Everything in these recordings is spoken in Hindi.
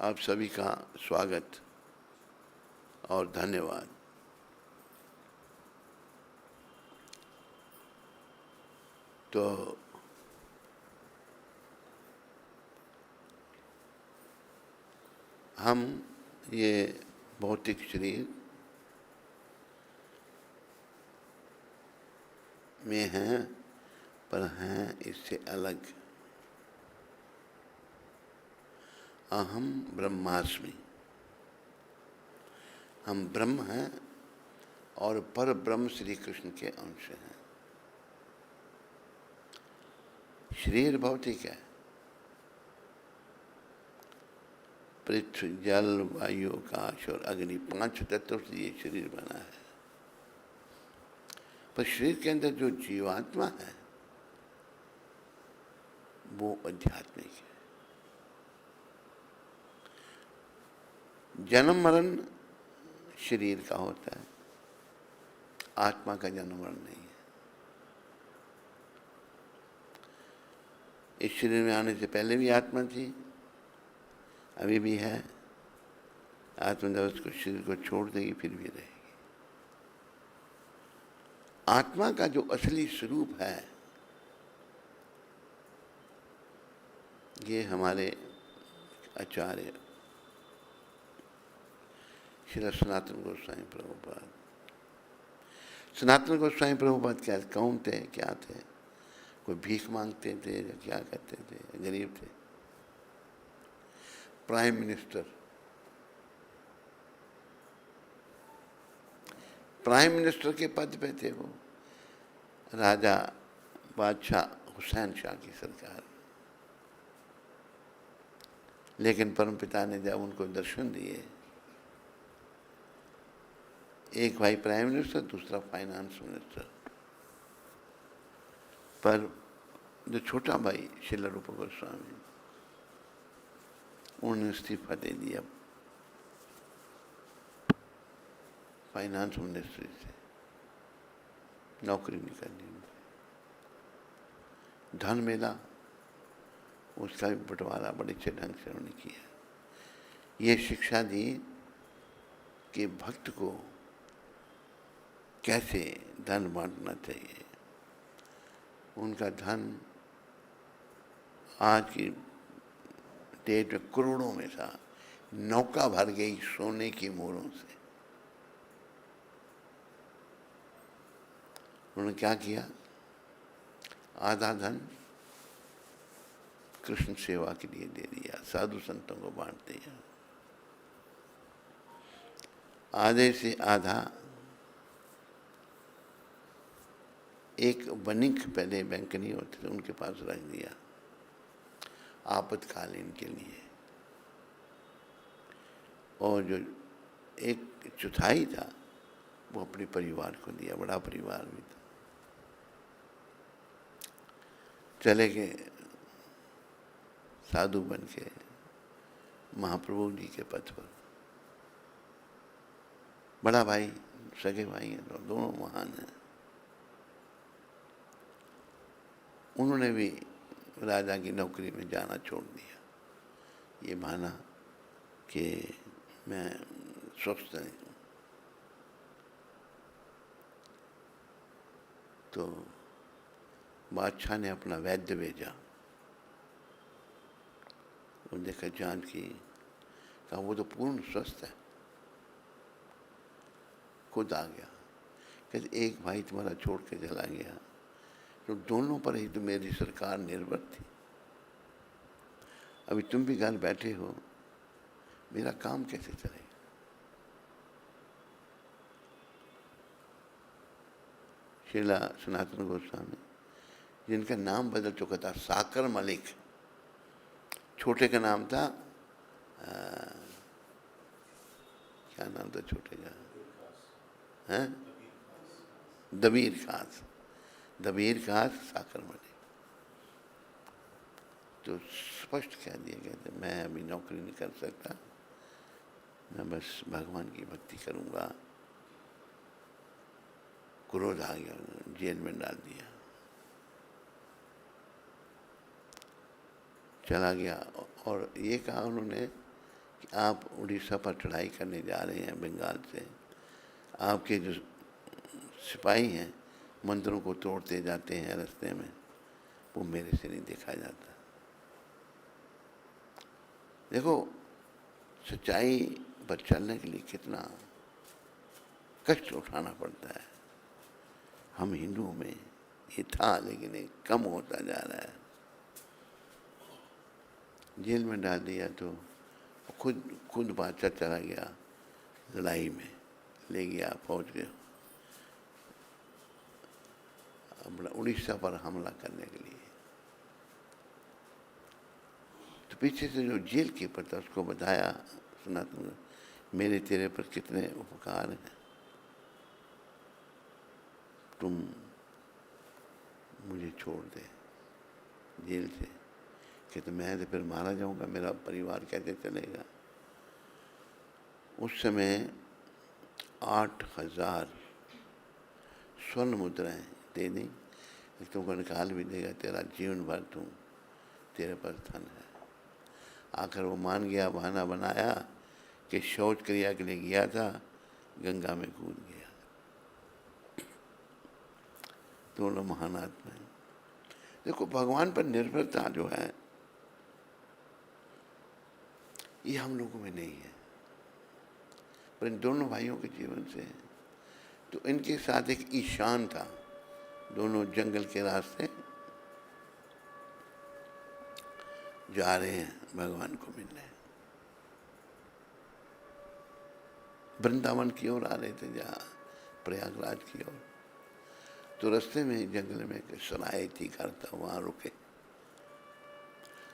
आप सभी का स्वागत और धन्यवाद। तो हम ये भौतिक शरीर में हैं, पर हैं इससे अलग। अहम ब्रह्मास्मि, हम ब्रह्म हैं और पर ब्रह्म श्री कृष्ण के अंश हैं। शरीर भौतिक है, पृथ्वी जल वायु आकाश और अग्नि 5 तत्वों से ये शरीर बना है। पर शरीर के अंदर जो जीवात्मा है वो आध्यात्मिक है। जन्म मरण शरीर का होता है, आत्मा का जन्म मरण नहीं है। इस शरीर में आने से पहले भी आत्मा थी, अभी भी है। आत्मा जब उसको शरीर को छोड़ देगी फिर भी रहेगी। आत्मा का जो असली स्वरूप है ये हमारे आचार्य श्री सनातन गोस्वामी प्रभुपाद, सनातन गोस्वामी प्रभुपाद क्या कौन थे, क्या थे? कोई भीख मांगते थे या क्या करते थे? गरीब थे। प्राइम मिनिस्टर, प्राइम मिनिस्टर के पद पे थे वो, राजा बादशाह हुसैन शाह की सरकार। लेकिन परमपिता ने जब उनको दर्शन दिए, एक भाई प्राइम मिनिस्टर, दूसरा फाइनेंस मिनिस्टर, पर जो छोटा भाई श्रील रूप गोस्वामी, उन्होंने इस्तीफा दे दिया फाइनेंस मिनिस्ट्री से, नौकरी नहीं करनी। धन मिला, उसका भी बंटवारा बड़े अच्छे ढंग से उन्होंने किया। ये शिक्षा दी कि भक्त को कैसे धन बांटना चाहिए। उनका धन आज की डेट में करोड़ों में था, नौका भर गई सोने की मोहरों से। उन्होंने क्या किया? आधा धन कृष्ण सेवा के लिए दे दिया, साधु संतों को बांट दिया। आधे से आधा एक वणिक, पहले बैंक नहीं होते थे, उनके पास रख दिया आपातकालीन के लिए। और जो एक चौथाई था वो अपने परिवार को दिया, बड़ा परिवार भी था। चले गए साधु बन के महाप्रभु जी के पद पर। बड़ा भाई, सगे भाई हैं, तो दोनों महान हैं। उन्होंने भी राजा की नौकरी में जाना छोड़ दिया। ये माना कि मैं स्वस्थ नहीं हूँ। तो बादशाह ने अपना वैद्य भेजा, वो देखा, जांच की, कहा वो तो पूर्ण स्वस्थ है। खुद आ गया, कहते एक भाई तुम्हारा छोड़ के चला गया, तो दोनों पर ही तो मेरी सरकार निर्भर थी। अभी तुम भी घर बैठे हो, मेरा काम कैसे चलेगा? श्रीला सनातन गोस्वामी, जिनका नाम बदल चुका था, साकर मलिक, छोटे का नाम था क्या नाम था छोटे का? हैं? दबीर खास, दबीर खास साकर मलिक। तो स्पष्ट कह दिया गया था, मैं अभी नौकरी नहीं कर सकता, मैं बस भगवान की भक्ति करूंगा। क्रोध आ गया, जेल में डाल दिया, चला गया। और ये कहा उन्होंने कि आप उड़ीसा पर चढ़ाई करने जा रहे हैं बंगाल से, आपके जो सिपाही हैं मंदिरों को तोड़ते जाते हैं रास्ते में, वो मेरे से नहीं देखा जाता। देखो सच्चाई पर चलने के लिए कितना कष्ट उठाना पड़ता है। हम हिंदुओं में ये था, लेकिन ये कम होता जा रहा है। जेल में डाल दिया तो खुद खुद बादशाह चला गया लड़ाई में, ले गया फौज के अपना उड़ीसा पर हमला करने के लिए। तो पीछे से जो जेल कीपर था उसको बताया, सनातन मेरे तेरे पर कितने उपकार हैं, तुम मुझे छोड़ दे जेल से। कि तो मैं तो फिर मारा जाऊंगा, मेरा परिवार कैसे चलेगा। उस समय 8,000 स्वर्ण मुद्राएं दे दी, तुमको निकाल भी देगा, तेरा जीवन भर तुम तेरे पर धन है। आखिर वो मान गया, बहाना बनाया कि शौच क्रिया के लिए गया था, गंगा में कूद गया। दोनों महान आत्मा है। देखो भगवान पर निर्भरता जो है ये हम लोगों में नहीं है, पर इन दोनों भाइयों के जीवन से है। तो इनके साथ एक ईशान था, दोनों जंगल के रास्ते जा रहे हैं भगवान को मिलने, वृंदावन की ओर आ रहे थे, जहाँ प्रयागराज की ओर। तो रास्ते में जंगल में एक सराय थी, घर था, वहाँ रुके।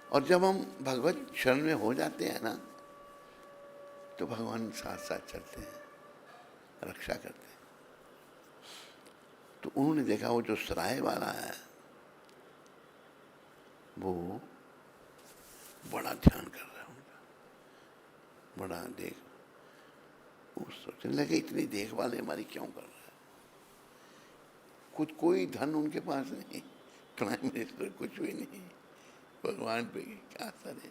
और जब हम भगवत शरण में हो जाते हैं ना, तो भगवान साथ साथ चलते हैं, रक्षा करते हैं। तो उन्होंने देखा वो जो सराय वाला है वो बड़ा ध्यान कर रहा है उनका, बड़ा देख। वो सोचने लगे इतनी देखभाल हमारी क्यों कर रहा है। कुछ कोई धन उनके पास नहीं, प्राइम मिनिस्टर कुछ भी नहीं, भगवान पे क्या असर है।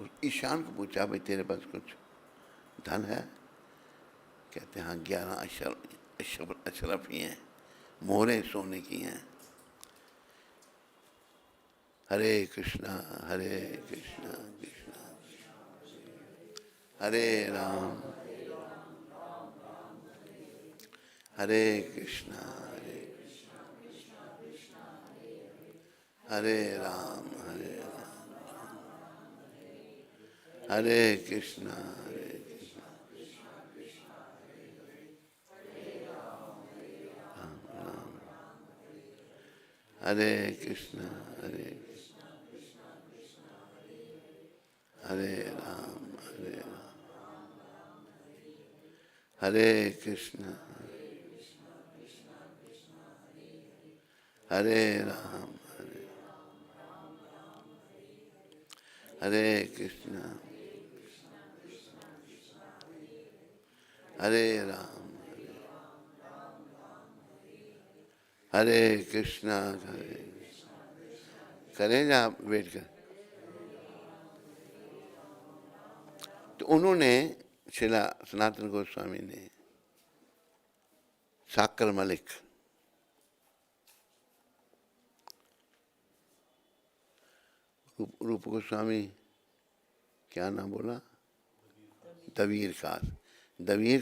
उस ईशान को पूछा, भाई तेरे पास कुछ धन है? कहते हैं हाँ, 11 अशरफ ही हैं, मोहरें सोने की हैं। हरे कृष्णा कृष्णा हरे राम हरे कृष्णा हरे राम हरे कृष्णा हरे कृष्णा हरे राम हरे कृष्णा हरे राम हरे कृष्णा हरे राम हरे कृष्णा करें जा बैठ कर। तो उन्होंने शिला सनातन गोस्वामी ने साकर मलिक रूप गोस्वामी क्या नाम बोला, दवीर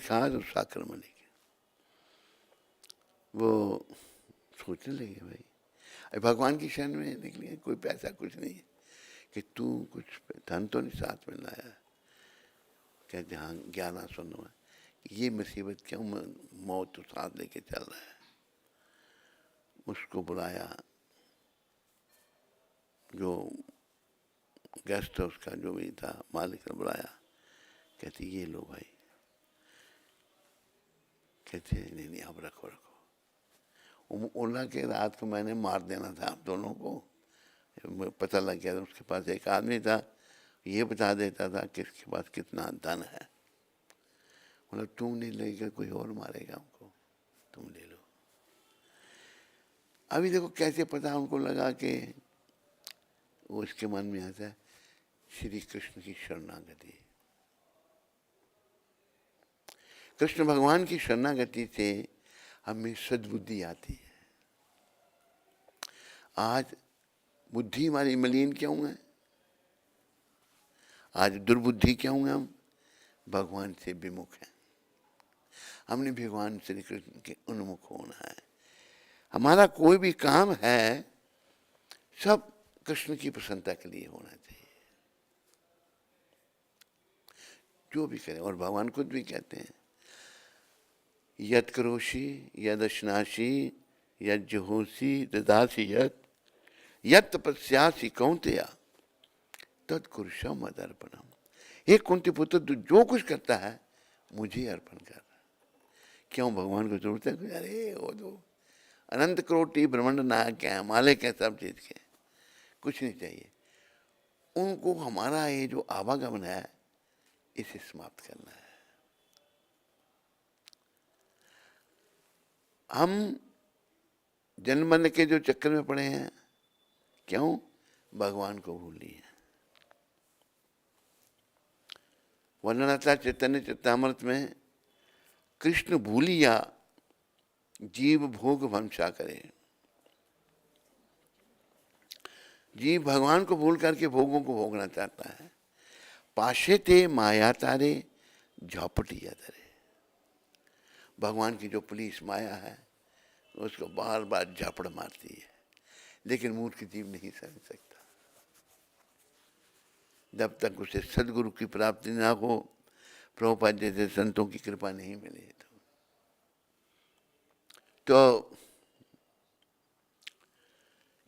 खास और साकर मलिक। वो सोचने लगे भाई भगवान की शरण में निकली, कोई पैसा कुछ नहीं है, कि तू कुछ धन तो नहीं साथ में लाया। कहते हाँ 11 स्वर्ण में, ये मुसीबत क्यों, मौत तो साथ लेके चल रहा है। उसको बुलाया, जो गेस्ट है उसका जो भी था मालिक ने बुलाया। कहते ये लो भाई। कहते नहीं अब रखो। बोला कि रात को मैंने मार देना था आप दोनों को, पता लग गया था। उसके पास एक आदमी था, ये बता देता था कि इसके पास कितना धन है। मतलब तुम नहीं लेकर कोई और मारेगा हमको, तुम ले लो। अभी देखो कैसे पता उनको लगा कि वो इसके मन में आता है श्री कृष्ण की शरणागति। कृष्ण भगवान की शरणागति से हमें सद्बुद्धि आती है। आज बुद्धि हमारी मलिन क्यों है? आज दुर्बुद्धि क्यों है? हम भगवान से विमुख हैं। हमने भगवान श्री कृष्ण के उन्मुख होना है। हमारा कोई भी काम है सब कृष्ण की प्रसन्नता के लिए होना चाहिए, जो भी करें। और भगवान खुद भी कहते हैं, यत् करोषि यदश्नासि यज्जुहोषि ददासि यत् तपस्यासि कौन्तेय तत्कुरुषम मदर्पणम। हे कुंती पुत्र, तू जो कुछ करता है मुझे अर्पण कर। क्यों भगवान को जरूरत है? अरे वो तो अनंत करोटी ब्रह्मांड नायक है, मालिक है सब चीज के, कुछ नहीं चाहिए उनको। हमारा ये जो आवागमन है इसे समाप्त करना है। हम जन्म मरण के जो चक्कर में पड़े हैं, क्यों? भगवान को भूल लिए। वर्णन आता चैतन्य चरितामृत में, कृष्ण भूलिया जीव भोग वंशा करे। जीव भगवान को भूल करके भोगों को भोगना चाहता है। पाशे ते माया तारे झौपटिया धरे। भगवान की जो पुलिस माया है उसको बार बार झापड़ मारती है, लेकिन मूर्ख जीव नहीं समझ सकता। जब तक उसे सदगुरु की प्राप्ति ना हो, प्रभुपाद जैसे संतों की कृपा नहीं मिले तो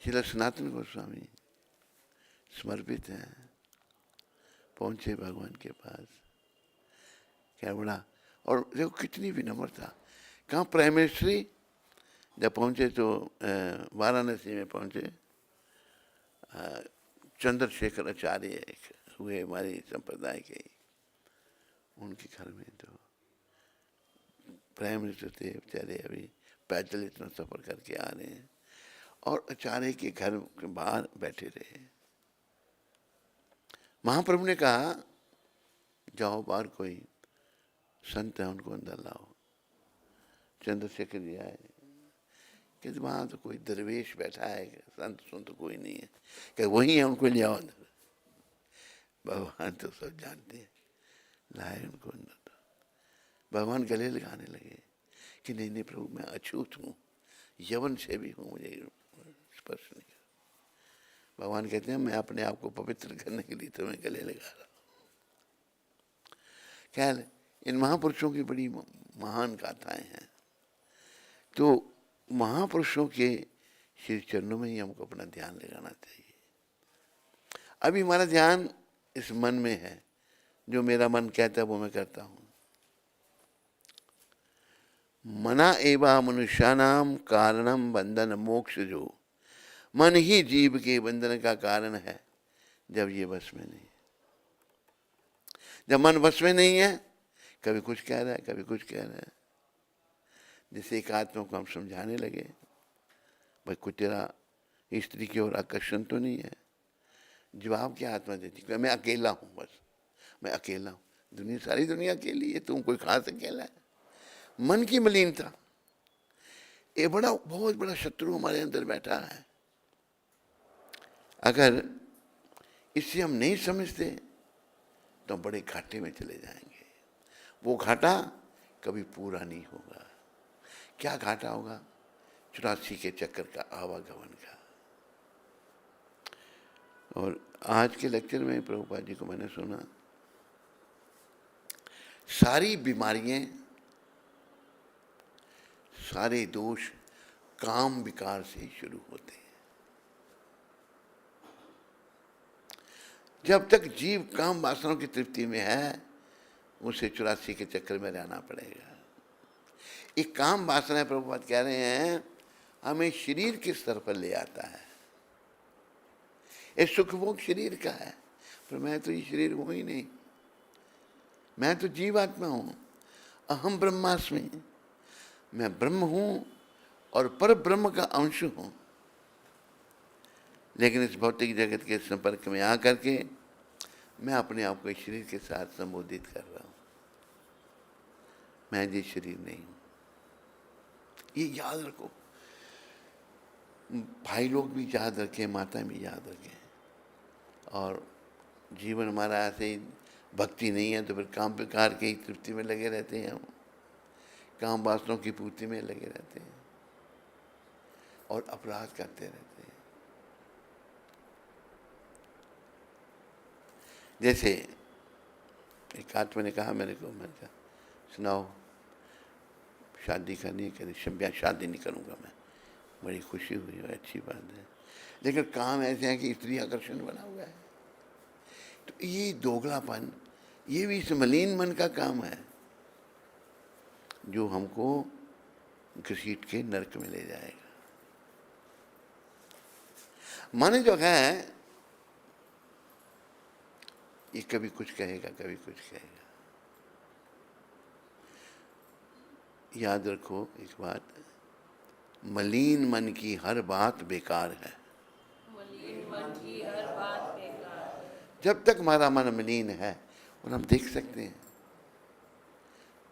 श्री सनातन गोस्वामी समर्पित हैं, पहुंचे भगवान के पास। क्या बड़ा, और देखो कितनी विनम्रता। कहाँ प्राइम मिनिस्ट्री जब पहुंचे तो वाराणसी में पहुंचे, चंद्रशेखर आचार्य हुए हमारी संप्रदाय के, उनके घर में तो प्राइम मिनिस्टर थे बेचारे, अभी पैदल इतना सफर करके आ रहे हैं और आचार्य के घर के बाहर बैठे रहे। महाप्रभु ने कहा, जाओ बाहर कोई संत है उनको अंदर लाओ। चंद्रशेखर जी आए कि वहां तो कोई दरवेश बैठा है, संत सुंत कोई नहीं है, कि वही है, उनको ले आओ अंदर। भगवान तो सब जानते हैं, लाए उनको अंदर। भगवान गले लगाने लगे कि नहीं नहीं प्रभु, मैं अछूत हूँ, यवन से भी हूँ, मुझे स्पर्श नहीं कर। भगवान कहते हैं, मैं अपने आप को पवित्र करने के लिए तुम्हें गले लगा रहा हूँ। खैर, इन महापुरुषों की बड़ी महान गाथाएं हैं। तो महापुरुषों के श्री चरणों में ही हमको अपना ध्यान लगाना चाहिए। अभी हमारा ध्यान इस मन में है, जो मेरा मन कहता है वो मैं करता हूँ। मना एवा मनुष्यानाम कारणम बंधन मोक्ष। जो मन ही जीव के बंधन का कारण है, जब ये बस में नहीं। जब मन बस में नहीं है, कभी कुछ कह रहा है, कभी कुछ कह रहा है। जैसे एक आत्मा को हम समझाने लगे, भाई कुछ तेरा स्त्री की ओर आकर्षण तो नहीं है? जवाब क्या आत्मा देती? मैं अकेला हूँ, बस मैं अकेला हूँ, दुनिया सारी दुनिया अकेली है, तुम कोई खास अकेला है। मन की मलिनता, ये बड़ा बहुत बड़ा शत्रु हमारे अंदर बैठा है। अगर इसे हम नहीं समझते तो बड़े घाटे में चले जाएंगे। वो घाटा कभी पूरा नहीं होगा। क्या घाटा होगा? 84 के चक्कर का, आवागमन का। और आज के लेक्चर में प्रभुपाद जी को मैंने सुना, सारी बीमारियां, सारे दोष काम विकार से ही शुरू होते हैं। जब तक जीव काम वासनाओं की तृप्ति में है, उसे 84 के चक्कर में रहना पड़ेगा। एक काम वासना, प्रभुपाद कह रहे हैं, हमें शरीर के स्तर पर ले आता है। ये सुखभोग शरीर का है, पर मैं तो ये शरीर हूं ही नहीं, मैं तो जीवात्मा हूं। अहम ब्रह्मास्मि, मैं ब्रह्म हूं और पर ब्रह्म का अंश हूं। लेकिन इस भौतिक जगत के संपर्क में आकर के मैं अपने आप को इस शरीर के साथ संबोधित कर रहा हूं, मैं ये शरीर नहीं हूं। ये याद रखो, भाई लोग भी याद रखें, माता भी याद रखें। और जीवन हमारा ऐसे ही भक्ति नहीं है तो फिर काम प्रकार की तृप्ति में लगे रहते हैं, हम काम वासनों की पूर्ति में लगे रहते हैं और अपराध करते रहते हैं। जैसे एक आदमी ने कहा मेरे को, मैंने कहा सुनाओ शादी करनी है, कहते शादी नहीं करूँगा मैं। बड़ी खुशी हुई, अच्छी बात है, लेकिन काम ऐसे है कि स्त्री आकर्षण बना हुआ है। तो ये दोगलापन, ये भी इस मलिन मन का काम है जो हमको घसीट के नरक में ले जाएगा। मन जो है ये कभी कुछ कहेगा, कभी कुछ कहेगा। याद रखो एक बात, मलिन मन की हर बात बेकार है। मलिन मन की हर बात बेकार है। जब तक हमारा मन मलिन है, और हम देख सकते हैं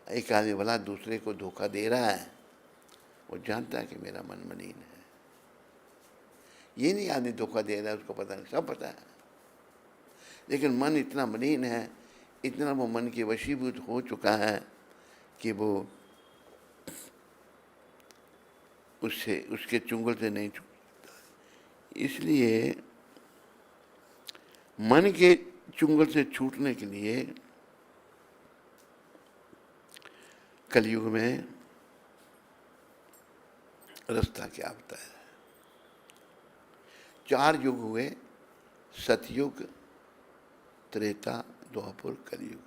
एक आदमी भला दूसरे को धोखा दे रहा है, वो जानता है कि मेरा मन मलिन है। ये नहीं आदमी धोखा दे रहा है उसको पता नहीं, सब पता है, लेकिन मन इतना मलिन है, इतना वो मन के वशीभूत हो चुका है कि वो उससे, उसके चुंगल से नहीं छूटता। इसलिए मन के चुंगल से छूटने के लिए कलयुग में रास्ता क्या बताया है? 4 युग हुए, सतयुग, त्रेता, द्वापर, कलयुग।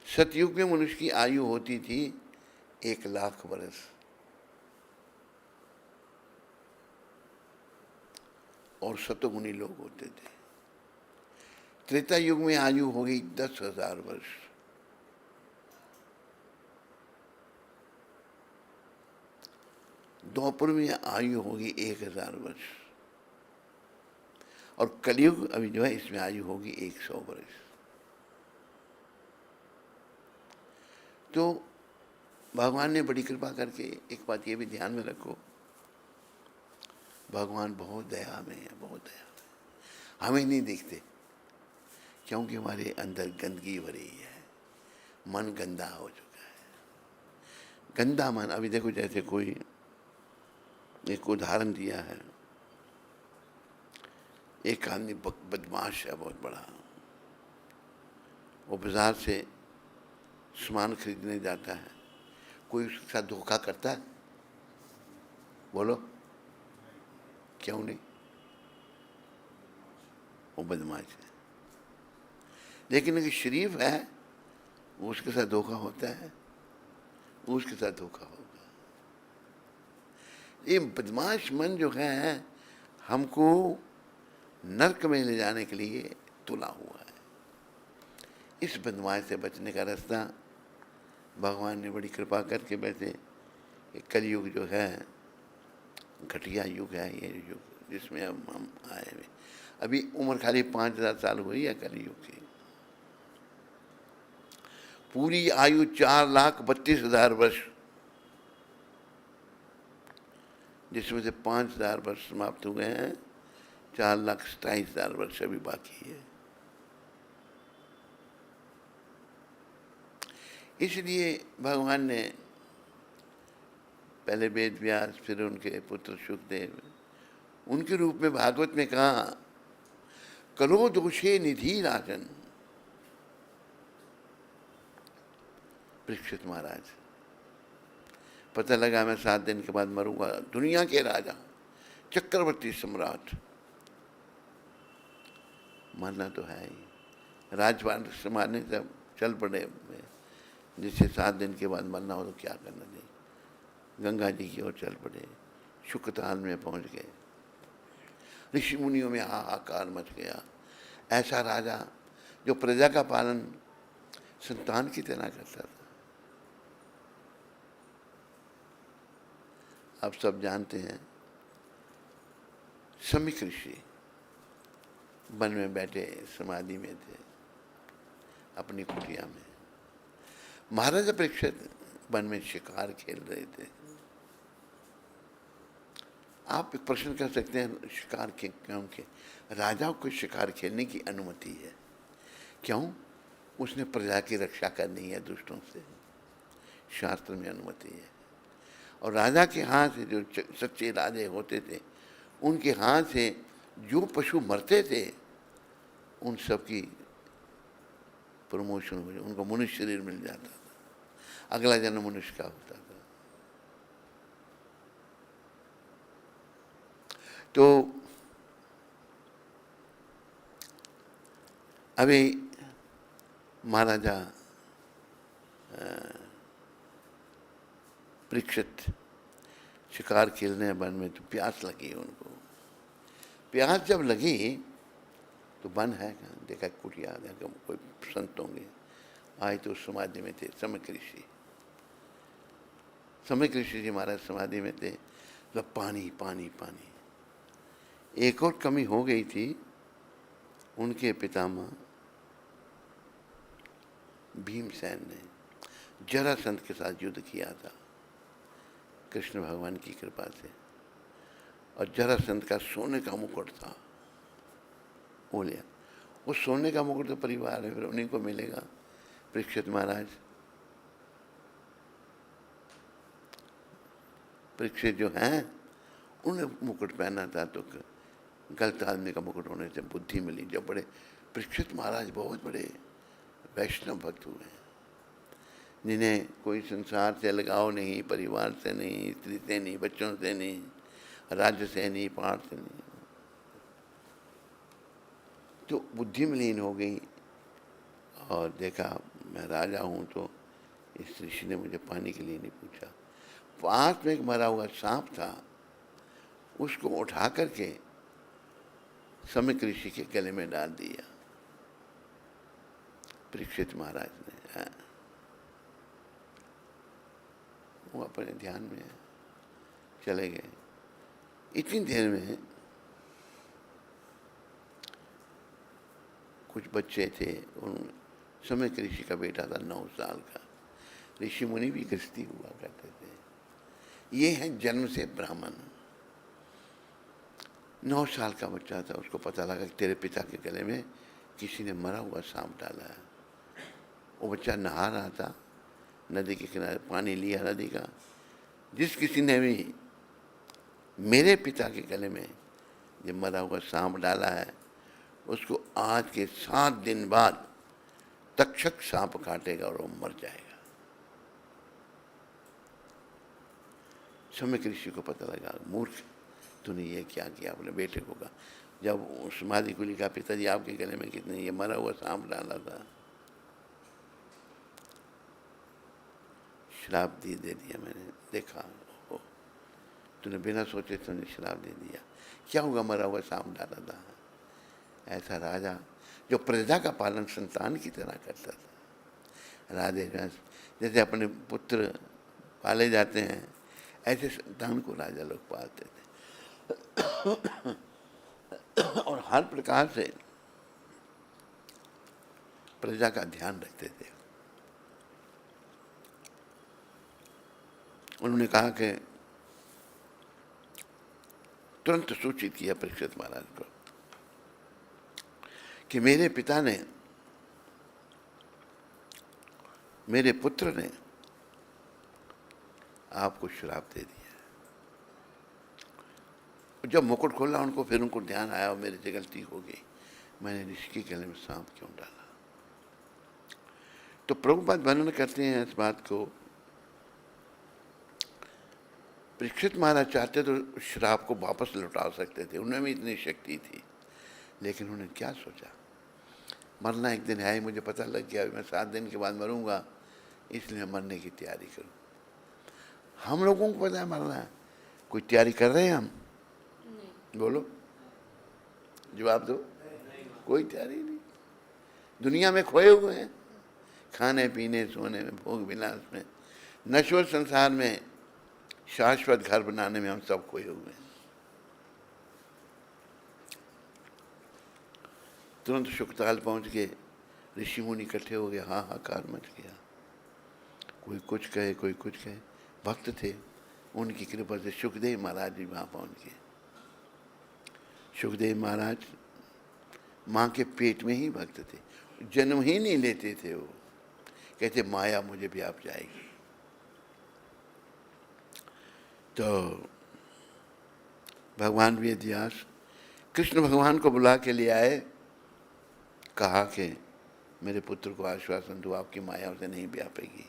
सतयुग में मनुष्य की आयु होती थी 1,00,000 वर्ष, और शतगुणी लोग होते थे। त्रेता युग में आयु हो गई 10,000 वर्ष, द्वापर में आयु होगी 1,000 वर्ष, और कलयुग अभी जो है इसमें आयु होगी 100 वर्ष। तो भगवान ने बड़ी कृपा करके, एक बात ये भी ध्यान में रखो, भगवान बहुत दया में है, बहुत दया में। हमें नहीं दिखते क्योंकि हमारे अंदर गंदगी भरी है, मन गंदा हो चुका है। गंदा मन, अभी देखो जैसे कोई एक उदाहरण दिया है, एक आदमी बदमाश है बहुत बड़ा, वो बाजार से सामान खरीदने जाता है, कोई उसके साथ धोखा करता है? बोलो क्यों नहीं? वो बदमाश है। लेकिन अगर शरीफ है, वो उसके साथ धोखा होता है, वो उसके साथ धोखा होगा। ये बदमाश मन जो है हमको नरक में ले जाने के लिए तुला हुआ है। इस बदमाश से बचने का रास्ता भगवान ने बड़ी कृपा करके, वैसे कलयुग जो है घटिया युग है, ये युग जिसमें अब हम आए हुए। अभी उम्र खाली 5,000 साल हुई है कलयुग की, पूरी आयु 4,32,000 वर्ष, जिसमें से 5,000 वर्ष समाप्त हुए हैं, 4,27,000 वर्ष अभी बाकी है। इसलिए भगवान ने पहले वेद व्यास, फिर उनके पुत्र सुखदेव, उनके रूप में भागवत में कहा, करो दोषे निधि राजन। परीक्षित महाराज, पता लगा मैं 7 दिन के बाद मरूंगा, दुनिया के राजा, चक्रवर्ती सम्राट, मरना तो है ही, राजपाट संभालने से चल पड़े, जिससे 7 दिन के बाद मरना हो तो क्या करना चाहिए। गंगा जी की ओर चल पड़े, शुकताल में पहुंच गए, ऋषि मुनियों में हाहाकार मच गया। ऐसा राजा जो प्रजा का पालन संतान की तरह करता था। आप सब जानते हैं, समीक ऋषि वन में बैठे समाधि में थे, अपनी कुटिया में। महाराजा परीक्षित वन में शिकार खेल रहे थे। आप एक प्रश्न कर सकते हैं, शिकार क्यों के? राजा को शिकार खेलने की अनुमति है। क्यों? उसने प्रजा की रक्षा करनी है दुष्टों से, शास्त्र में अनुमति है। और राजा के हाथ से, जो सच्चे राजे होते थे, उनके हाथ से जो पशु मरते थे उन सब की प्रमोशन हो जाए, उनको मनुष्य शरीर मिल जाता था, अगला जन्म मनुष्य का होता था। तो अभी महाराजा परीक्षित शिकार खेलने वन में, तो प्यास लगी उनको। प्यास जब लगी तो वन है कहाँ, देखा कुटिया, देखा कोई संत होंगे, आए तो समाधि में थे समक ऋषि। समक ऋषि जी महाराज समाधि में थे। तो पानी पानी पानी। एक और कमी हो गई थी, उनके पितामह भीमसेन ने जरासंध के साथ युद्ध किया था कृष्ण भगवान की कृपा से, और जरासंध का सोने का मुकुट था, वो लिया। उस सोने का मुकुट तो परिवार है, फिर उन्हीं को मिलेगा। परीक्षित महाराज, परीक्षित जो हैं, उन्हें मुकुट पहना था, तो गलत आदमी का मुकुट होने से बुद्धि मिली। जब बड़े परीक्षित महाराज बहुत बड़े वैष्णव भक्त हुए हैं, जिन्हें कोई संसार से लगाव नहीं, परिवार से नहीं, स्त्री से नहीं, बच्चों से नहीं, राज्य से नहीं, पाठ से नहीं, तो बुद्धि में लीन हो गई। और देखा मैं राजा हूँ, तो इस ऋषि ने मुझे पानी के लिए नहीं पूछा। पास में एक मरा हुआ सांप था, उसको उठा करके समक ऋषि के गले में डाल दिया परीक्षित महाराज ने। वो अपने ध्यान में चले गए। इतनी देर में कुछ बच्चे थे, उन समक ऋषि का बेटा था 9 साल का। ऋषि मुनि भी गृहस्थी हुआ करते थे। ये है जन्म से ब्राह्मण। 9 साल का बच्चा था, उसको पता लगा कि तेरे पिता के गले में किसी ने मरा हुआ सांप डाला है। वो बच्चा नहा रहा था नदी के किनारे, पानी लिया नदी का। जिस किसी ने भी मेरे पिता के गले में जो मरा हुआ सांप डाला है, उसको आज के 7 दिन बाद तक्षक सांप काटेगा और वो मर जाएगा। समक ऋषि को पता लगा, मूर्ख तूने ये क्या किया? अपने बेटे को कहा। जब समाधि को लिखा, पिताजी आपके गले में कितने ये मरा हुआ सांप डाला था, श्राप दे दिया मैंने। देखा हो, तूने बिना सोचे तूने श्राप दे दिया। क्या होगा? मरा हुआ सांप डाला था। ऐसा राजा जो प्रजा का पालन संतान की तरह करता था, राधे रस, जैसे अपने पुत्र पाले जाते हैं, ऐसे संतान को राजा लोग पालते थे और हर प्रकार से प्रजा का ध्यान रखते थे। उन्होंने कहा कि तुरंत सूचित किया परीक्षित महाराज को कि मेरे पिता ने, मेरे पुत्र ने आपको श्राप दे दिया। जब मुकुट खोला उनको, फिर उनको ध्यान आया और मेरे से गलती हो गई, मैंने ऋषि के गले में सांप क्यों डाला। तो प्रभुपाद वर्णन करते हैं इस बात को। परीक्षित महाराज चाहते तो श्राप को वापस लौटा सकते थे, उनमें भी इतनी शक्ति थी, लेकिन उन्होंने क्या सोचा, मरना एक दिन है ही, मुझे पता लग गया मैं 7 दिन के बाद मरूंगा, इसलिए मरने की तैयारी करूं। हम लोगों को पता है मरना है, कोई तैयारी कर रहे हैं हम? बोलो, जवाब दो। कोई तैयारी नहीं। दुनिया में खोए हुए हैं, खाने पीने, सोने में, भोग विलास में, नश्वर संसार में, शाश्वत घर बनाने में हम सब खोए हुए हैं। तुरंत शुकताल पहुंच के ऋषि मुनि इकट्ठे हो गए, हाहाकार मच गया। कोई कुछ कहे, कोई कुछ कहे। भक्त थे, उनकी कृपा से सुखदेव महाराज भी वहाँ पहुँच गए। सुखदेव महाराज माँ के पेट में ही भक्त थे, जन्म ही नहीं लेते थे। वो कहते माया मुझे भी आप जाएगी। तो भगवान वेदव्यास कृष्ण भगवान को बुला के ले आए, कहा कि मेरे पुत्र को आश्वासन दो, आपकी माया उसे नहीं व्यापेगी।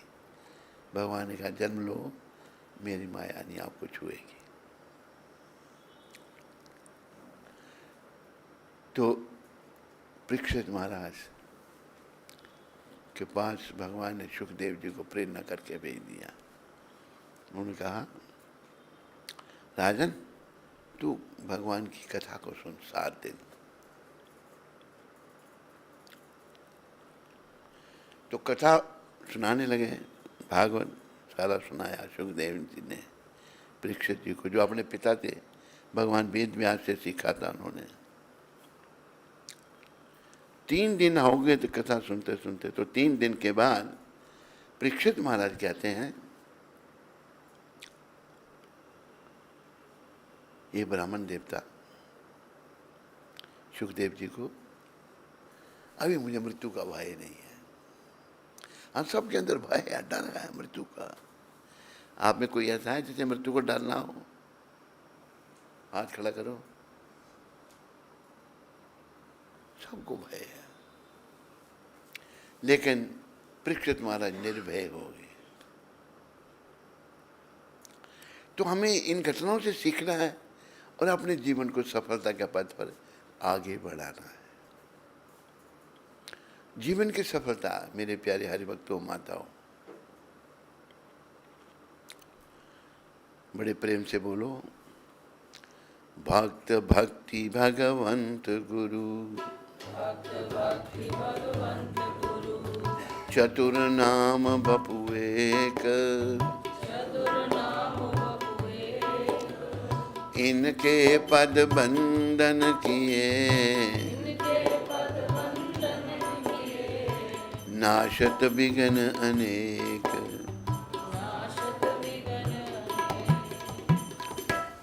भगवान ने कहा जन्म लो, मेरी माया नहीं आपको छुएगी। तो परीक्षित महाराज के पास भगवान ने सुखदेव जी को प्रेरणा करके भेज दिया। उन्होंने कहा राजन, तू भगवान की कथा को सुन 7 दिन। तो कथा सुनाने लगे, भागवत सारा सुनाया सुखदेव जी ने परीक्षित जी को, जो अपने पिता थे, भगवान वेद व्यास से सीखा था उन्होंने। 3 दिन हो गए तो कथा सुनते सुनते। तो 3 दिन के बाद परीक्षित महाराज कहते हैं, ये ब्राह्मण देवता सुखदेव जी को, अभी मुझे मृत्यु का भय नहीं है। हम सबके अंदर भय है, डर है मृत्यु का। आप में कोई ऐसा है जिसे मृत्यु को डर ना हो? हाथ खड़ा करो। सबको भय है, लेकिन परीक्षित महाराज निर्भय हो गए। तो हमें इन घटनाओं से सीखना है और अपने जीवन को सफलता के पथ पर आगे बढ़ाना है। जीवन की सफलता, मेरे प्यारे हरिभक्तों माताओं, बड़े प्रेम से बोलो, भक्त भक्ति भगवंत गुरु, चतुर नाम बपु एक, इनके पद बंदन किए, नाशत विघ्न अनेक।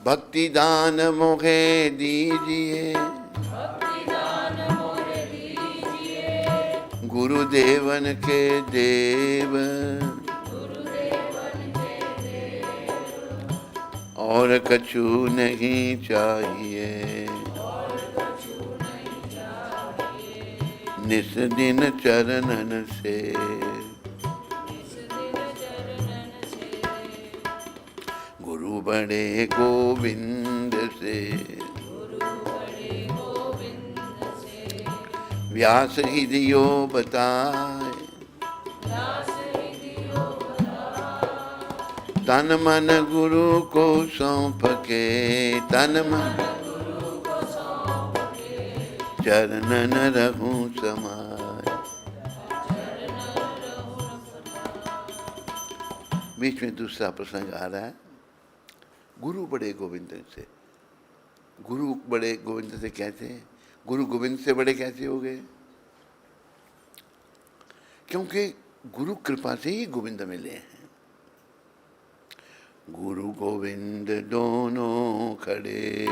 भक्ति दान मोहे दीजिए, गुरुदेवन के देव, और कछु नहीं चाहिए, निस दिन चरणन से। गुरु बड़े गोविंद से, व्यास ही दियो बताए, तन मन गुरु को सौंप के, तन मन चरणन रहूं समाए। बीच में दूसरा प्रसंग आ रहा है, गुरु बड़े गोविंद से। गुरु बड़े गोविंद से कैसे? गुरु गोविंद से बड़े कैसे हो गए? क्योंकि गुरु कृपा से ही गोविंद मिले हैं। गुरु गोविंद दोनों खड़े,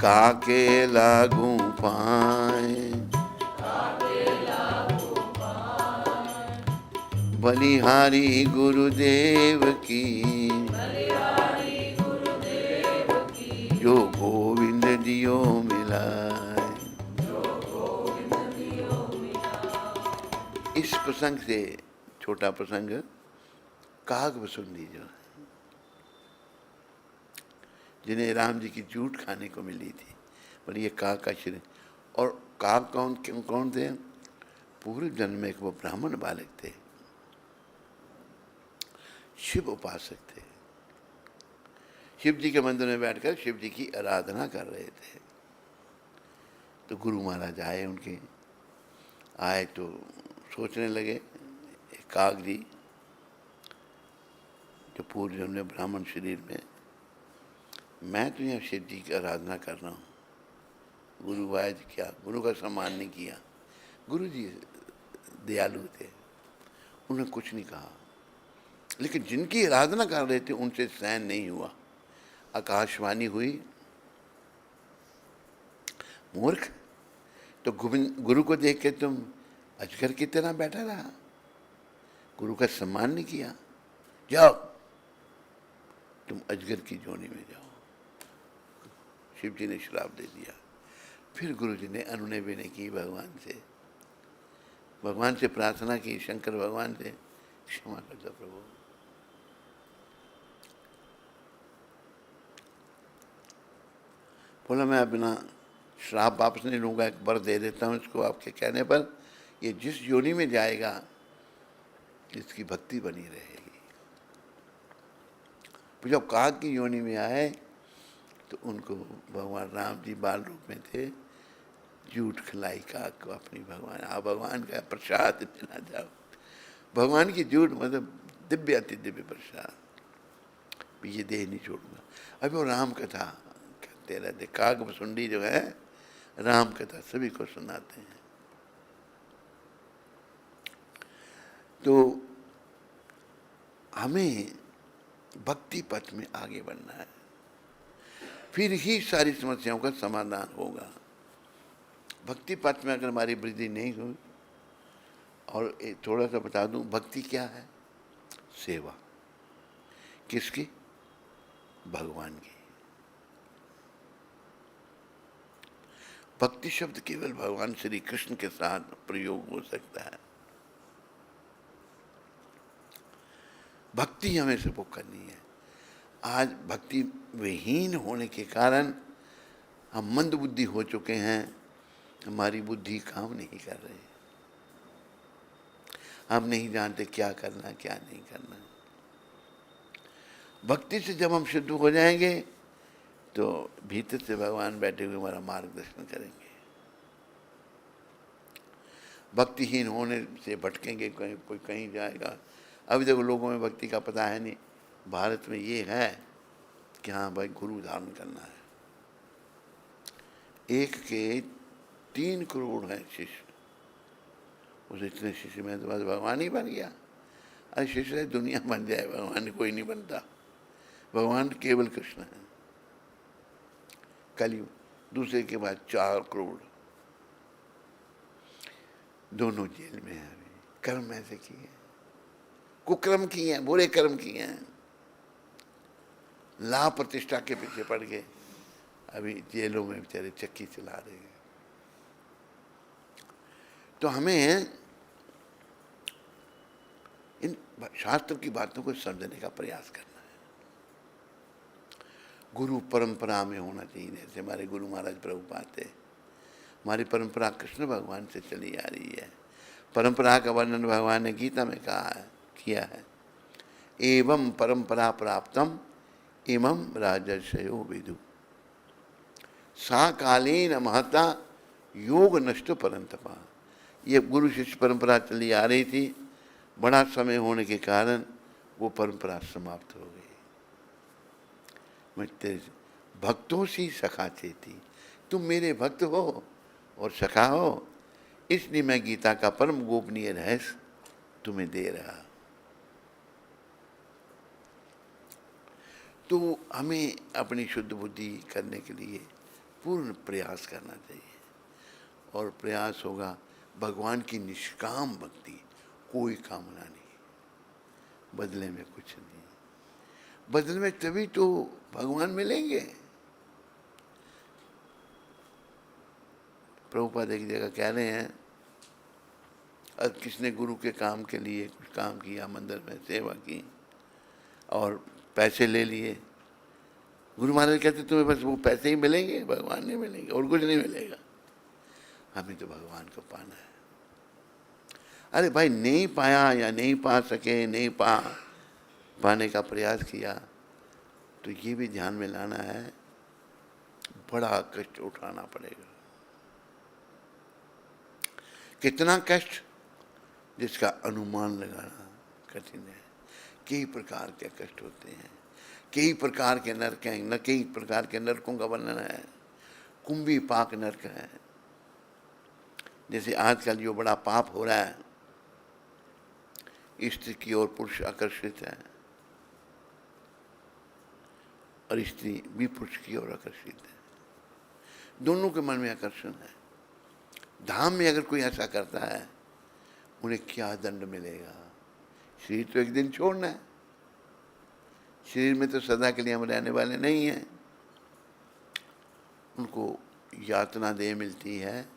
काके लागू पाए, बलिहारी गुरुदेव की, जो गोविंद दियो मिलाए। इस प्रसंग से, छोटा प्रसंग, काग वसुंधरी जो जिन्हें राम जी की जूठ खाने को मिली थी, पर ये काग का शरीर। और काग कौन थे? पूर्व जन्म में वो ब्राह्मण बालक थे, शिव उपासक थे, शिव जी के मंदिर में बैठकर शिव जी की आराधना कर रहे थे। तो गुरु महाराज आए, उनके आए तो सोचने लगे, काग जी जो पूर्व जन्म में ब्राह्मण शरीर में, मैं तो यहाँ शिव जी की आराधना कर रहा हूँ, गुरु वैध किया, गुरु का सम्मान नहीं किया। गुरु जी दयालु थे, उन्होंने कुछ नहीं कहा, लेकिन जिनकी आराधना कर रहे थे उनसे सहन नहीं हुआ। आकाशवाणी हुई, मूर्ख, तो गुरु को देख के तुम अजगर की तरह बैठा रहा, गुरु का सम्मान नहीं किया, जाओ तुम अजगर की जोनी में जाओ। शिव जी ने श्राप दे दिया। फिर गुरु जी ने अनुनय विनय की, भगवान से प्रार्थना की, शंकर भगवान से, क्षमा कर दो प्रभु। बोला मैं अपना श्राप वापस नहीं लूंगा, एक वर दे देता हूँ इसको आपके कहने पर, ये जिस योनि में जाएगा इसकी भक्ति बनी रहेगी। तो जब काग की योनि में आए तो उनको भगवान राम जी बाल रूप में थे, जूठ खिलाई काग को अपनी, भगवान का प्रसाद मिला जाओ। भगवान की जूठ मतलब दिव्य अति दिव्य प्रसाद, ये देह नहीं छोड़ूंगा। अभी वो राम कथा कहते रहते, काग सुंडी जो है राम कथा सभी को सुनाते हैं। तो हमें भक्ति पथ में आगे बढ़ना है, फिर ही सारी समस्याओं का समाधान होगा। भक्ति पथ में अगर हमारी वृद्धि नहीं हुई, और थोड़ा सा बता दूं, भक्ति क्या है? सेवा। किसकी? भगवान की। भक्ति शब्द केवल भगवान श्री कृष्ण के साथ प्रयोग हो सकता है। भक्ति हमें सबको करनी है। आज भक्ति विहीन होने के कारण हम मंद बुद्धि हो चुके हैं, हमारी बुद्धि काम नहीं कर रही, हम नहीं जानते क्या करना क्या नहीं करना। भक्ति से जब हम शुद्ध हो जाएंगे तो भीतर से भगवान बैठे हुए हमारा मार्गदर्शन करेंगे। भक्तिहीन होने से भटकेंगे, कोई कहीं जाएगा। अभी देखो लोगों में भक्ति का पता है नहीं। भारत में ये है कि हाँ भाई गुरु धारण करना है, एक के 3 करोड़ हैं शिष्य, उस इतने शिष्य में तो बस भगवान ही बन गया। अरे शिष्य दुनिया बन जाए, भगवान कोई नहीं बनता। भगवान केवल कृष्ण है। कलयुग, दूसरे के बाद 4 करोड़, दोनों जेल में है। अभी कर्म ऐसे किए, कुकर्म किए हैं, बुरे कर्म किए हैं, लाभ प्रतिष्ठा के पीछे पड़ गए, अभी जेलों में बेचारे चक्की चला रहे हैं। तो हमें इन शास्त्र की बातों को समझने का प्रयास करना है। गुरु परंपरा में होना चाहिए। जैसे हमारे गुरु महाराज प्रभुपाद थे, हमारी परंपरा कृष्ण भगवान से चली आ रही है। परंपरा का वर्णन भगवान ने गीता में कहा है, किया है, एवं परंपरा प्राप्तम इमं राजर्षयो विदु सा कालीन महता योग नष्ट परंतपा। ये गुरु शिष्य परंपरा चली आ रही थी, बड़ा समय होने के कारण वो परंपरा समाप्त हो गई। मैं तेरे भक्तों से सखा चेती, तुम मेरे भक्त हो और सखा हो, इसलिए मैं गीता का परम गोपनीय रहस्य तुम्हें दे रहा। तो हमें अपनी शुद्ध बुद्धि करने के लिए पूर्ण प्रयास करना चाहिए, और प्रयास होगा भगवान की निष्काम भक्ति, कोई कामना नहीं, बदले में कुछ नहीं। बदले में तभी तो भगवान मिलेंगे। प्रभुपाद एक जगह कह रहे हैं, किसने गुरु के काम के लिए कुछ काम किया, मंदिर में सेवा की और पैसे ले लिए, गुरु महाराज कहते तुम्हें बस वो पैसे ही मिलेंगे, भगवान नहीं मिलेंगे और कुछ नहीं मिलेगा। हमें तो भगवान को पाना है। अरे भाई नहीं पाया या नहीं पा सके, नहीं पाने का प्रयास किया, तो ये भी ध्यान में लाना है, बड़ा कष्ट उठाना पड़ेगा। कितना कष्ट, जिसका अनुमान लगाना कठिन है। कई प्रकार के कष्ट होते हैं, कई प्रकार के नरक हैं, न कई प्रकार के नरकों का वर्णन है। कुंभी पाक नरक है, जैसे आजकल जो बड़ा पाप हो रहा है, स्त्री की ओर पुरुष आकर्षित है और स्त्री भी पुरुष की ओर आकर्षित है, दोनों के मन में आकर्षण है। धाम में अगर कोई ऐसा करता है, उन्हें क्या दंड मिलेगा? शरीर तो एक दिन छोड़ना है, शरीर में तो सदा के लिए हम रहने वाले नहीं हैं। उनको यातना देह मिलती है,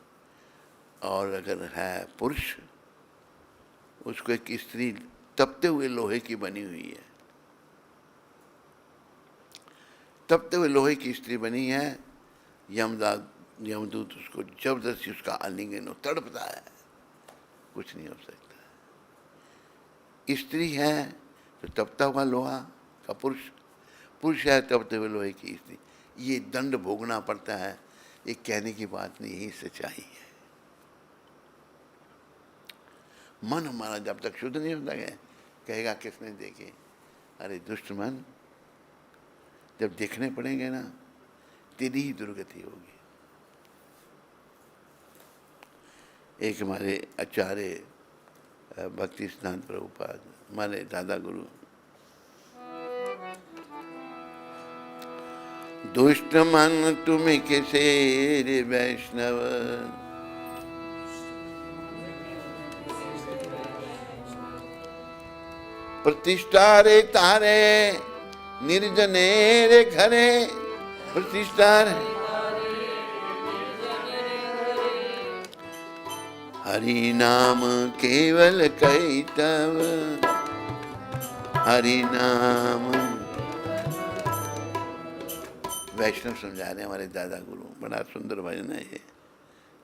और अगर है पुरुष, उसको एक स्त्री तपते हुए लोहे की बनी हुई है, तपते हुए लोहे की स्त्री बनी है। यमदूत उसको जबरदस्ती उसका आलिंगन तड़पता है, कुछ नहीं हो सकता। स्त्री है तो तपता हुआ लोहा का पुरुष, पुरुष है तपते हुए लोहे की स्त्री। ये दंड भोगना पड़ता है। ये कहने की बात नहीं, यही सच्चाई है। मन हमारा जब तक शुद्ध नहीं होता है, कहेगा किसने देखे? अरे दुष्ट मन, जब देखने पड़ेंगे ना, तेरी ही दुर्गति होगी। एक हमारे आचार्य भक्ति सिद्धांत प्रभुपाद, हमारे दादा गुरु, दुष्ट मन तुम किसे रे वैष्णव, प्रतिष्ठा रे तारे निर्जने रे घरे, प्रतिष्ठा रे हरि नाम केवल कही तब, हरि नाम। वैष्णव समझा रहे हमारे दादा गुरु, बड़ा सुंदर भजन है ये,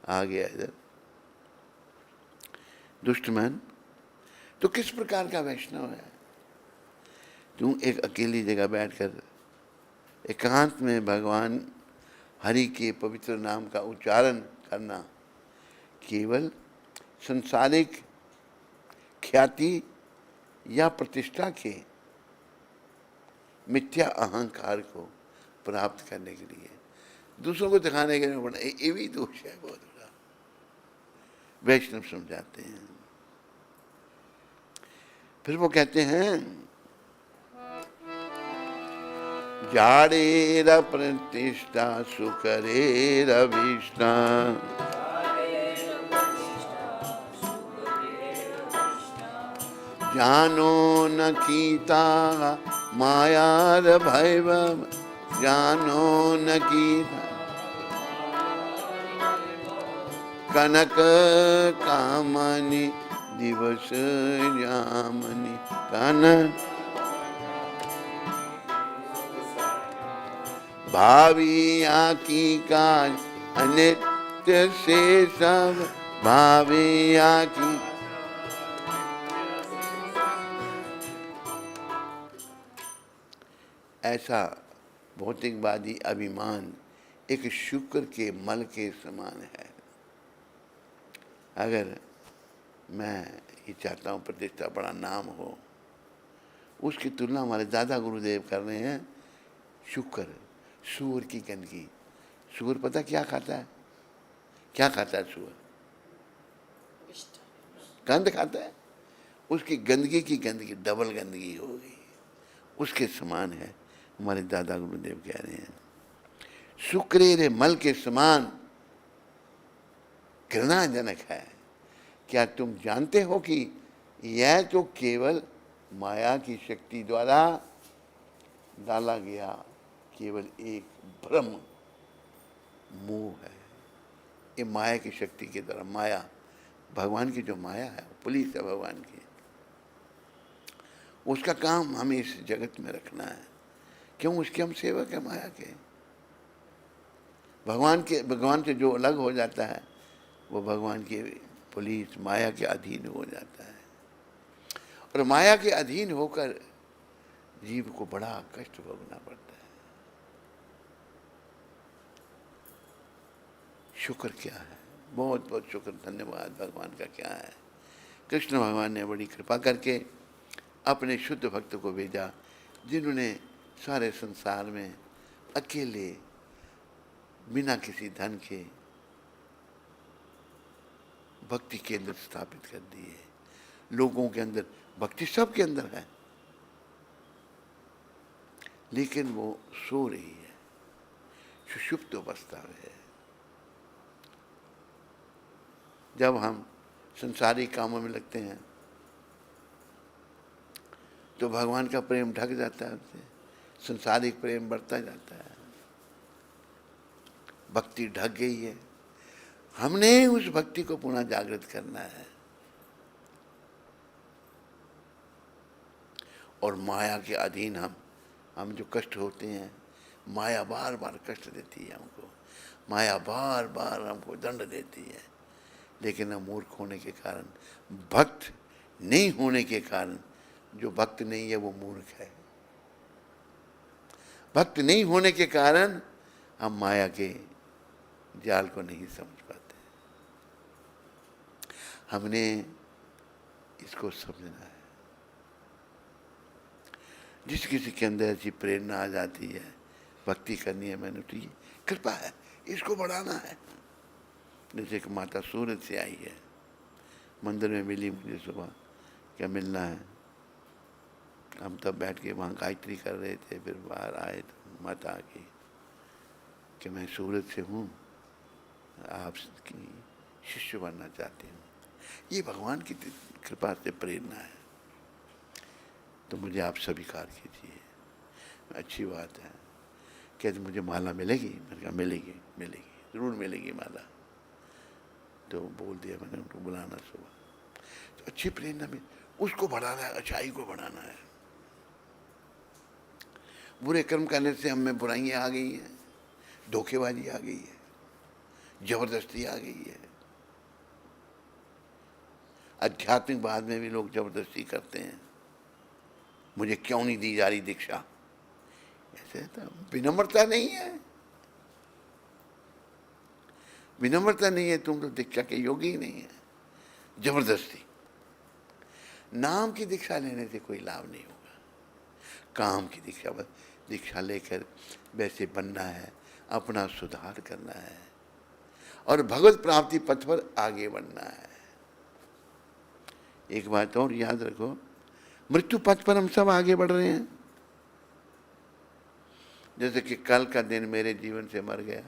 आ गया इधर। दुष्ट मन तो किस प्रकार का वैष्णव है? तू एक अकेली जगह बैठकर एकांत में भगवान हरि के पवित्र नाम का उच्चारण करना केवल संसारिक ख्याति या प्रतिष्ठा के मिथ्या अहंकार को प्राप्त करने के लिए, दूसरों को दिखाने के लिए बड़ा, ये भी दोष है बहुत बड़ा। वैष्णव समझाते हैं। फिर वो कहते हैं, जाड़ेर प्रतिष्ठा सुकरेर अभीष्टा, जानो न कीता मायार भैभव, जानो न कीता कनक कामनी दिवस जामनी, कनक भावी आकी काज अनित्य से सब, भावी आकी। ऐसा भौतिकवादी अभिमान एक शुक्र के मल के समान है। अगर मैं ये चाहता हूँ प्रतिष्ठा, बड़ा नाम हो, उसकी तुलना हमारे दादा गुरुदेव कर रहे हैं शुक्र, सूअर की गंदगी। सूअर पता क्या खाता है? क्या खाता है सूअर? गंद खाता है। उसकी गंदगी की गंदगी डबल गंदगी हो गई, उसके समान है। हमारे दादा गुरुदेव कह रहे हैं शुक्रेरे मल के समान घृणाजनक है। क्या तुम जानते हो कि यह तो केवल माया की शक्ति द्वारा डाला गया केवल एक भ्रम मोह है। ये माया की शक्ति के द्वारा, माया भगवान की जो माया है, पुलिस है भगवान की, उसका काम हमें इस जगत में रखना है। क्यों? उसके हम सेवक है माया के। भगवान से जो अलग हो जाता है, वो भगवान की पुलिस माया के अधीन हो जाता है, और माया के अधीन होकर जीव को बड़ा कष्ट भोगना पड़ता है। शुक्र क्या है? बहुत बहुत शुक्र, धन्यवाद भगवान का क्या है। कृष्ण भगवान ने बड़ी कृपा करके अपने शुद्ध भक्त को भेजा, जिन्होंने सारे संसार में अकेले बिना किसी धन के भक्ति केंद्र स्थापित कर दिए। लोगों के अंदर भक्ति सबके अंदर है, लेकिन वो सो रही है, सुषुप्त अवस्था में है। जब हम संसारिक कामों में लगते हैं तो भगवान का प्रेम ढक जाता है उससे, संसारिक प्रेम बढ़ता जाता है। भक्ति ढक गई है, हमने उस भक्ति को पुनः जागृत करना है। और माया के अधीन हम जो कष्ट होते हैं, माया बार बार कष्ट देती है हमको, माया बार बार हमको दंड देती है। लेकिन हम मूर्ख होने के कारण, भक्त नहीं होने के कारण, जो भक्त नहीं है वो मूर्ख है। भक्त नहीं होने के कारण हम माया के जाल को नहीं समझ पाते। हमने इसको समझना है। जिस किसी के अंदर ऐसी प्रेरणा आ जाती है, भक्ति करनी है, मैंने तो ये कृपा है, इसको बढ़ाना है। जैसे कि माता सूरत से आई है, मंदिर में मिली मुझे सुबह, क्या मिलना है। हम तब बैठ के वहाँ गायत्री कर रहे थे, फिर बाहर आए तो माता आ गई कि मैं सूरत से हूँ, आपकी शिष्य बनना चाहती हूँ। ये भगवान की कृपा से प्रेरणा है, तो मुझे आप स्वीकार कीजिए। अच्छी बात है। कहते मुझे माला मिलेगी? मैंने कहा मिलेगी, मिलेगी, ज़रूर मिलेगी माला। तो बोल दिया मैंने उनको बुलाना सुबह। तो अच्छी प्रेरणा में उसको बढ़ाना है, अच्छाई को बढ़ाना है। बुरे कर्म करने से हम में बुराइयाँ आ गई हैं, धोखेबाजी आ गई है, जबरदस्ती आ गई है। आध्यात्मिक बाद में भी लोग जबरदस्ती करते हैं, मुझे क्यों नहीं दी जा रही दीक्षा। ऐसे तो विनम्रता नहीं है, विनम्रता नहीं है, तुम तो दीक्षा के योगी ही नहीं है। जबरदस्ती। नाम की दीक्षा लेने से कोई लाभ नहीं होगा, काम की दीक्षा लेकर वैसे बनना है, अपना सुधार करना है और भगवत प्राप्ति पथ पर आगे बढ़ना है। एक बात और याद रखो, मृत्यु पथ पर हम सब आगे बढ़ रहे हैं। जैसे कि कल का दिन मेरे जीवन से मर गया,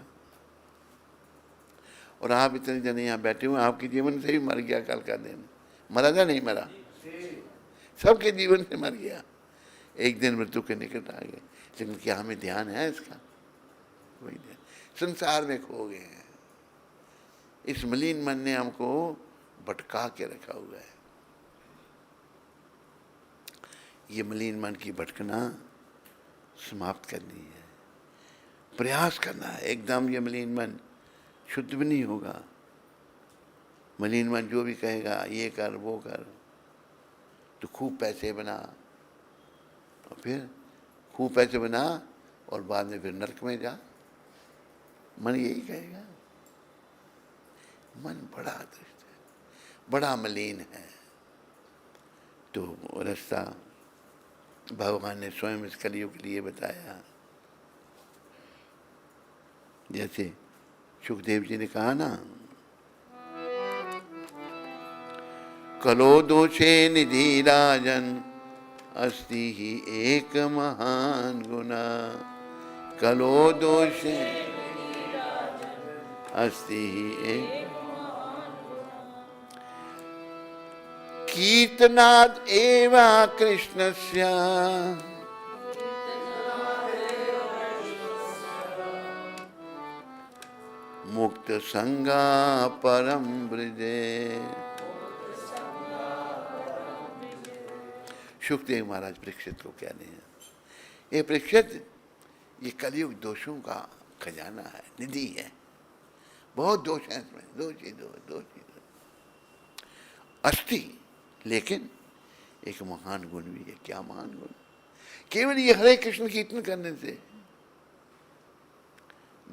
और आप इतने जने यहाँ बैठे हुए, आपके जीवन से भी मर गया कल का दिन। मरा या नहीं मरा? सबके जीवन से मर गया। एक दिन मृत्यु के निकट आ गए, लेकिन क्या हमें ध्यान है इसका? कोई ध्यान। संसार में खो गए हैं। इस मलिन मन ने हमको भटका के रखा हुआ है। ये मलिन मन की भटकना समाप्त करनी है, प्रयास करना है। एकदम ये मलिन मन शुद्ध भी नहीं होगा। मलिन मन जो भी कहेगा ये कर वो कर, तो खूब पैसे बना, और फिर खूब पैसे बना और बाद में फिर नरक में जा, मन यही कहेगा। मन बड़ा दुष्ट है, बड़ा मलिन है। तो रास्ता भगवान ने स्वयं इस कलियुग के लिए बताया। जैसे सुखदेव जी ने कहा ना, कलो दोषे निधि राजन अस्ति ही एक महान गुना। कलो दोषे अस्ति ही एक कीर्तनाद एवा कृष्णस्य मुक्त संगा परम ब्रजे। सुखदेव महाराज परीक्षित को कह रहे हैं, ये परीक्षित, ये कलयुग दोषों का खजाना है, निधि है। बहुत दोष है इसमें, दोष ही दोष। अस्थि, लेकिन एक महान गुण भी है। क्या महान गुण? केवल ये हरे कृष्ण कीर्तन करने से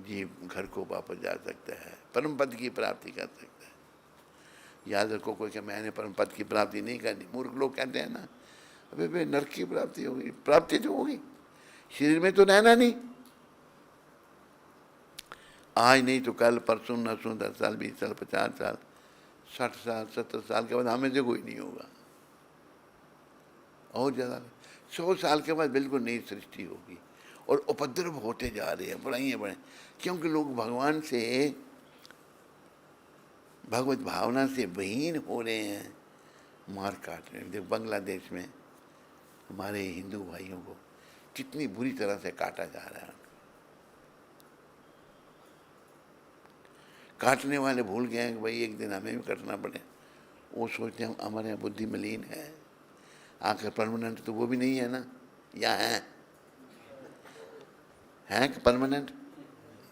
जीव घर को वापस जा सकता है, परम पद की प्राप्ति कर सकता है। याद रखो, कोई कि मैंने परम पद की प्राप्ति नहीं करनी। मूर्ख लोग कहते हैं ना, अबे भाई नरक की प्राप्ति होगी। प्राप्ति तो होगी, शरीर में तो रहना नहीं। आज नहीं तो कल, परसों, नरसों, 10 साल, 20 साल, 50 साल, 60 साल 70 साल के बाद हमें से कोई नहीं होगा, और ज़्यादा 100 साल के बाद बिल्कुल नई सृष्टि होगी। और उपद्रव होते जा रहे हैं, बुराइयाँ बढ़े, क्योंकि लोग भगवान से, भगवत भावना से विहीन हो रहे हैं, मार काट रहे हैं। देखो बांग्लादेश में हमारे हिंदू भाइयों को कितनी बुरी तरह से काटा जा रहा है। काटने वाले भूल गए हैं कि भाई एक दिन हमें भी कटना पड़े। वो सोचते हैं हमारे यहाँ बुद्धि मलिन है, आखिर परमानेंट तो वो भी नहीं है ना, या है कि परमानेंट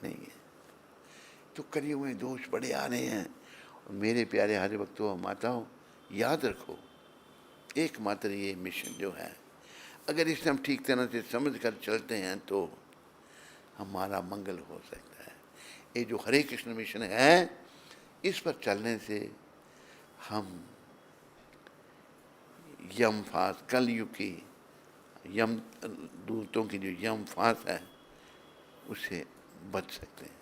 नहीं है। तो कलयुग में दोष बड़े आ रहे हैं। और मेरे प्यारे हरि भक्तों माताओं, याद रखो एकमात्र ये मिशन जो है, अगर इसे हम ठीक तरह से समझ कर चलते हैं तो हमारा मंगल हो सकता है। ये जो हरे कृष्ण मिशन है, इस पर चलने से हम यम फास, कलयुग की यम दूतों की जो यम फास है उससे बच सकते हैं।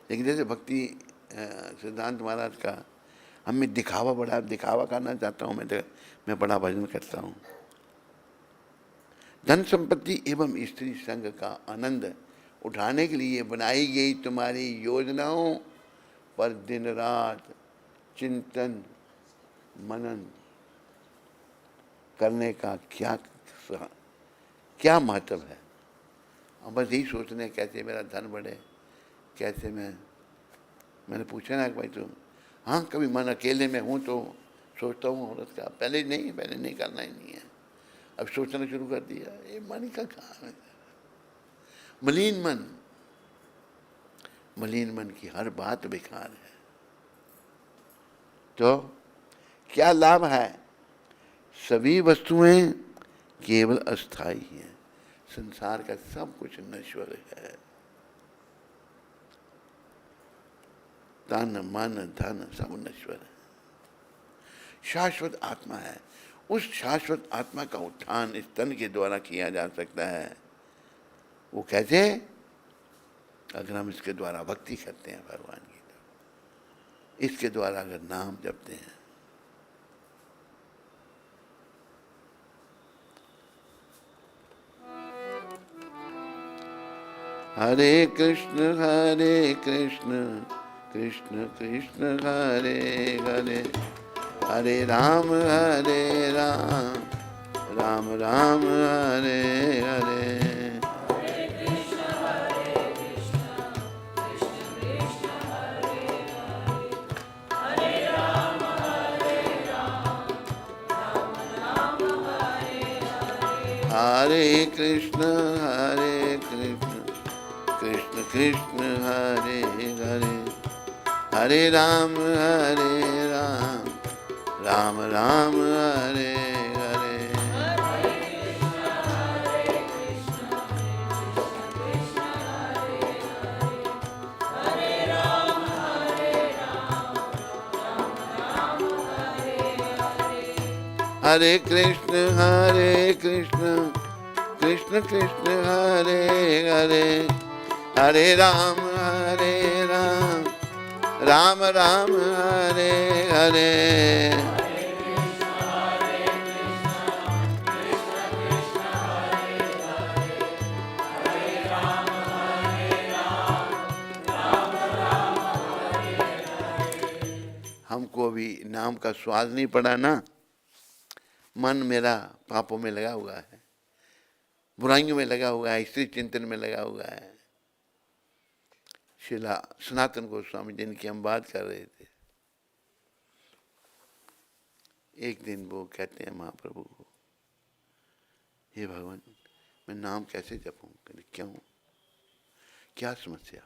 लेकिन जैसे भक्ति सिद्धांत महाराज का, हमें दिखावा बड़ा, दिखावा करना चाहता हूँ मैं बड़ा भजन करता हूँ। धन संपत्ति एवं स्त्री संग का आनंद उठाने के लिए बनाई गई तुम्हारी योजनाओं पर दिन रात चिंतन मनन करने का क्या महत्व है। हम बस यही सोचने कैसे मेरा धन बढ़े, कैसे मैंने पूछा ना कि भाई तुम, हाँ कभी मन अकेले में हूँ तो सोचता हूँ औरत का, पहले नहीं करना ही नहीं है, अब सोचना शुरू कर दिया। ये मन का काम है, मलिन मन की हर बात बेकार है। तो क्या लाभ है, सभी वस्तुएं केवल अस्थाई हैं, संसार का सब कुछ नश्वर है। तन मन धन सब नश्वर है, शाश्वत आत्मा है। उस शाश्वत आत्मा का उत्थान इस तन के द्वारा किया जा सकता है। वो कैसे, अगर हम इसके द्वारा भक्ति करते हैं भगवान की, तो इसके द्वारा अगर नाम जपते हैं। हरे कृष्ण कृष्ण कृष्ण हरे हरे, हरे राम राम राम हरे हरे। हरे कृष्ण कृष्ण कृष्ण हरे हरे, हरे राम राम राम हरे हरे। हरे कृष्ण कृष्ण कृष्ण हरे हरे, हरे राम राम राम हरे हरे। हमको अभी नाम का स्वाद नहीं पड़ा ना, मन मेरा पापों में लगा हुआ है, बुराइयों में लगा हुआ है, स्त्री चिंतन में लगा हुआ है। शिला सनातन गोस्वामी जिनकी हम बात कर रहे थे, एक दिन वो कहते हैं महाप्रभु को, हे भगवान मैं नाम कैसे जपूं? क्यों, क्या समस्या?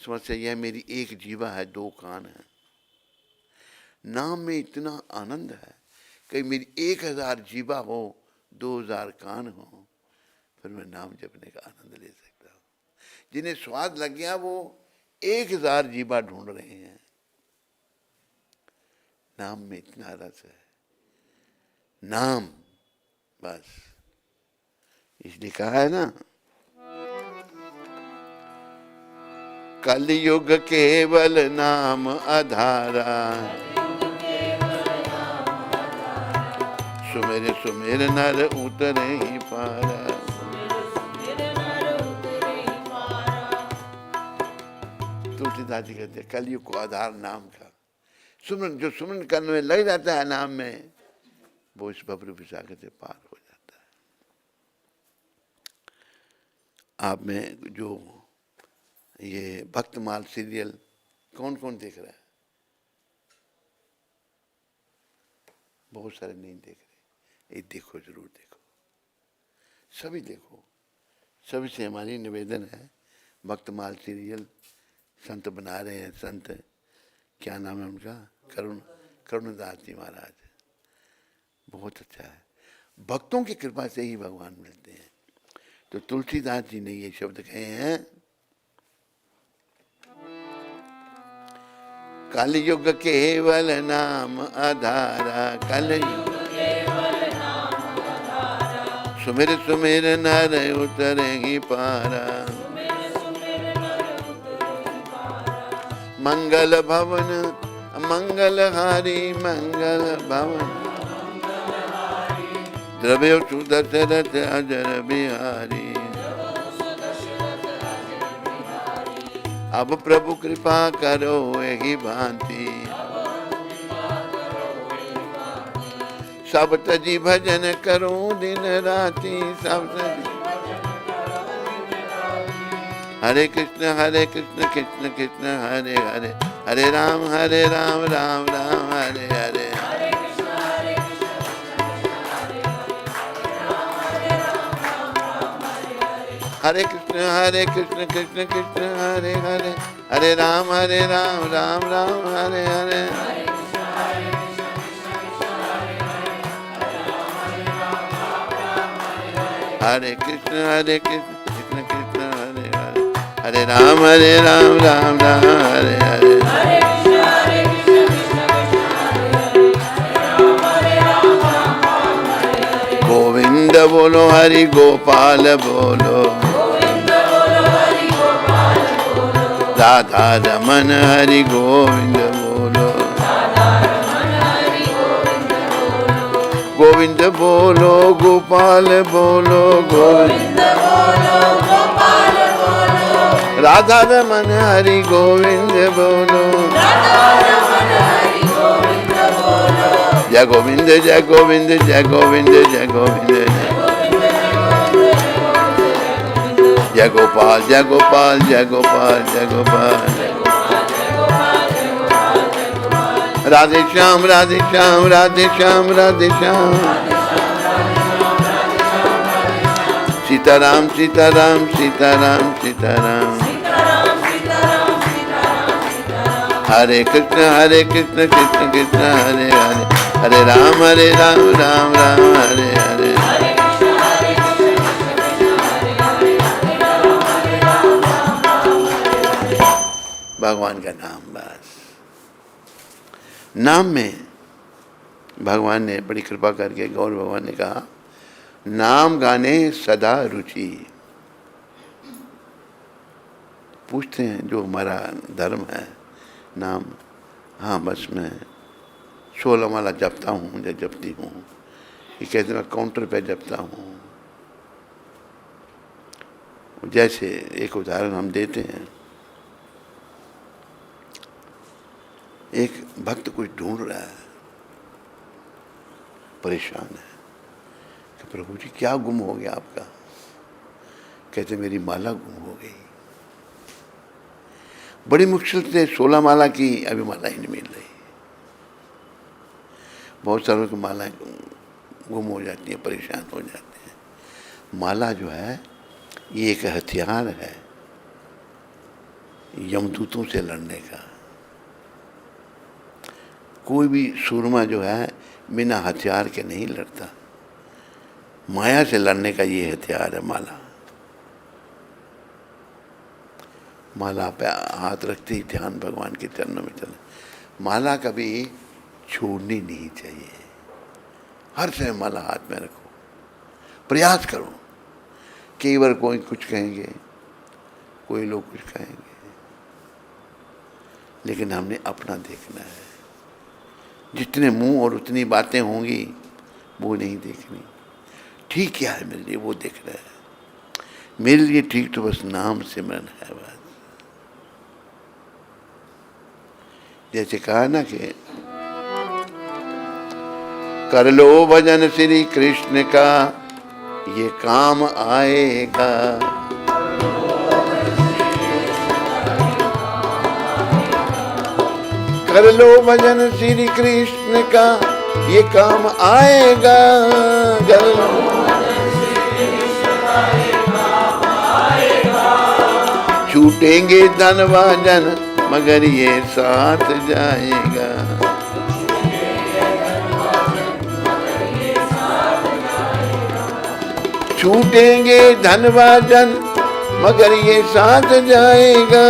समस्या यह मेरी एक जीवा है, दो कान है। नाम में इतना आनंद है, कहीं मेरी 1000 जीवा हो, 2000 कान हो, फिर मैं नाम जपने का आनंद ले सकता हूँ। जिन्हें स्वाद लग गया वो 1000 जीवा ढूंढ रहे हैं। नाम में इतना रस है, नाम बस, इसलिए कहा है ना, कलयुग केवल नाम आधारा, सुमेर सुमेर नर उतरे ही पारा। तुलसीदास जी कहते कलयुग को आधार नाम का, सुमरन जो सुमरन करने में लग जाता है नाम में, वो इस बबरू विशाखा से पार हो जाता है। आप में जो ये भक्तमाल सीरियल कौन कौन देख रहा है? बहुत सारे नहीं देख रहे, ये देखो, जरूर देखो, सभी देखो। सभी से हमारी निवेदन है, भक्तमाल सीरियल संत बना रहे हैं, संत क्या नाम है उनका, करुणदास जी महाराज, बहुत अच्छा है। भक्तों की कृपा से ही भगवान मिलते हैं। तो तुलसीदास जी ने ये शब्द कहे हैं, कलयुग केवल नाम आधारा, कलयुग सुमिर सुमिर नर उतरे ही पारा, मंगल भवन मंगल हारी मंगल भवन, द्रव्य सुदशरथ अजर बिहारी। अब प्रभु कृपा करो यही भांति, सब तजी भजन करो दिन राति, सब तजी। हरे कृष्ण कृष्ण कृष्ण हरे हरे, हरे राम राम राम हरे हरे। हरे कृष्ण कृष्ण कृष्ण हरे हरे, हरे राम राम राम हरे हरे। हरे कृष्ण कृष्ण कृष्ण हरे हरे, हरे राम राम राम हरे हरे। गोविंद बोलो हरि गोपाल बोलो, राधा रमन हरि गोविंद बोलो, गोविंद बोलो गोपाल बोलो, गोविंद बोलो गोपाल बोलो, राधा रमन हरि गोविंद बोलो, जय गोविंद जय गोविंद जय गोविंद जय गोविंद, जय गोपाल जय गोपाल जय गोपाल जय गोपाल। राधे श्याम राधे श्याम राधे श्याम राधे श्याम, सीताराम सीताराम सीताराम सीताराम। हरे कृष्ण कृष्ण कृष्ण हरे हरे, हरे राम राम राम हरे हरे। भगवान का नाम, बस नाम में भगवान ने बड़ी कृपा करके, गौर भगवान ने कहा, नाम गाने सदा रुचि। पूछते हैं जो हमारा धर्म है, नाम, हाँ बस मैं 16 माला जपता हूँ या जपती हूँ। ये कहते हैं मैं काउंटर पे जपता हूँ। जैसे एक उदाहरण हम देते हैं, एक भक्त कुछ ढूंढ रहा है, परेशान है कि प्रभु जी क्या गुम हो गया आपका? कहते मेरी माला गुम हो गई, बड़ी मुश्किल से 16 माला की अभी माला ही नहीं मिल रही। बहुत सारों की मालाएं गुम हो जाती हैं, परेशान हो जाते हैं। माला जो है ये एक हथियार है यमदूतों से लड़ने का। कोई भी सूरमा जो है बिना हथियार के नहीं लड़ता, माया से लड़ने का ये हथियार है माला। माला पे हाथ रखते ही ध्यान भगवान के चरणों में चले। माला कभी छोड़नी नहीं चाहिए, हर समय माला हाथ में रखो, प्रयास करो। कई बार कोई कुछ कहेंगे, कोई लोग कुछ कहेंगे, लेकिन हमने अपना देखना है। जितने मुंह और उतनी बातें होंगी वो नहीं देखनी। ठीक क्या है मेरे लिए वो देखना है। मेरे लिए ठीक तो बस नाम सिमरन है बस। जैसे कहा ना कि कर लो भजन श्री कृष्ण का ये काम आएगा। कर लो भजन श्री कृष्ण का ये काम आएगा। कर लो छूटेंगे धन भजन मगर ये साथ जाएगा। छूटेंगे धन भजन मगर ये साथ जाएगा।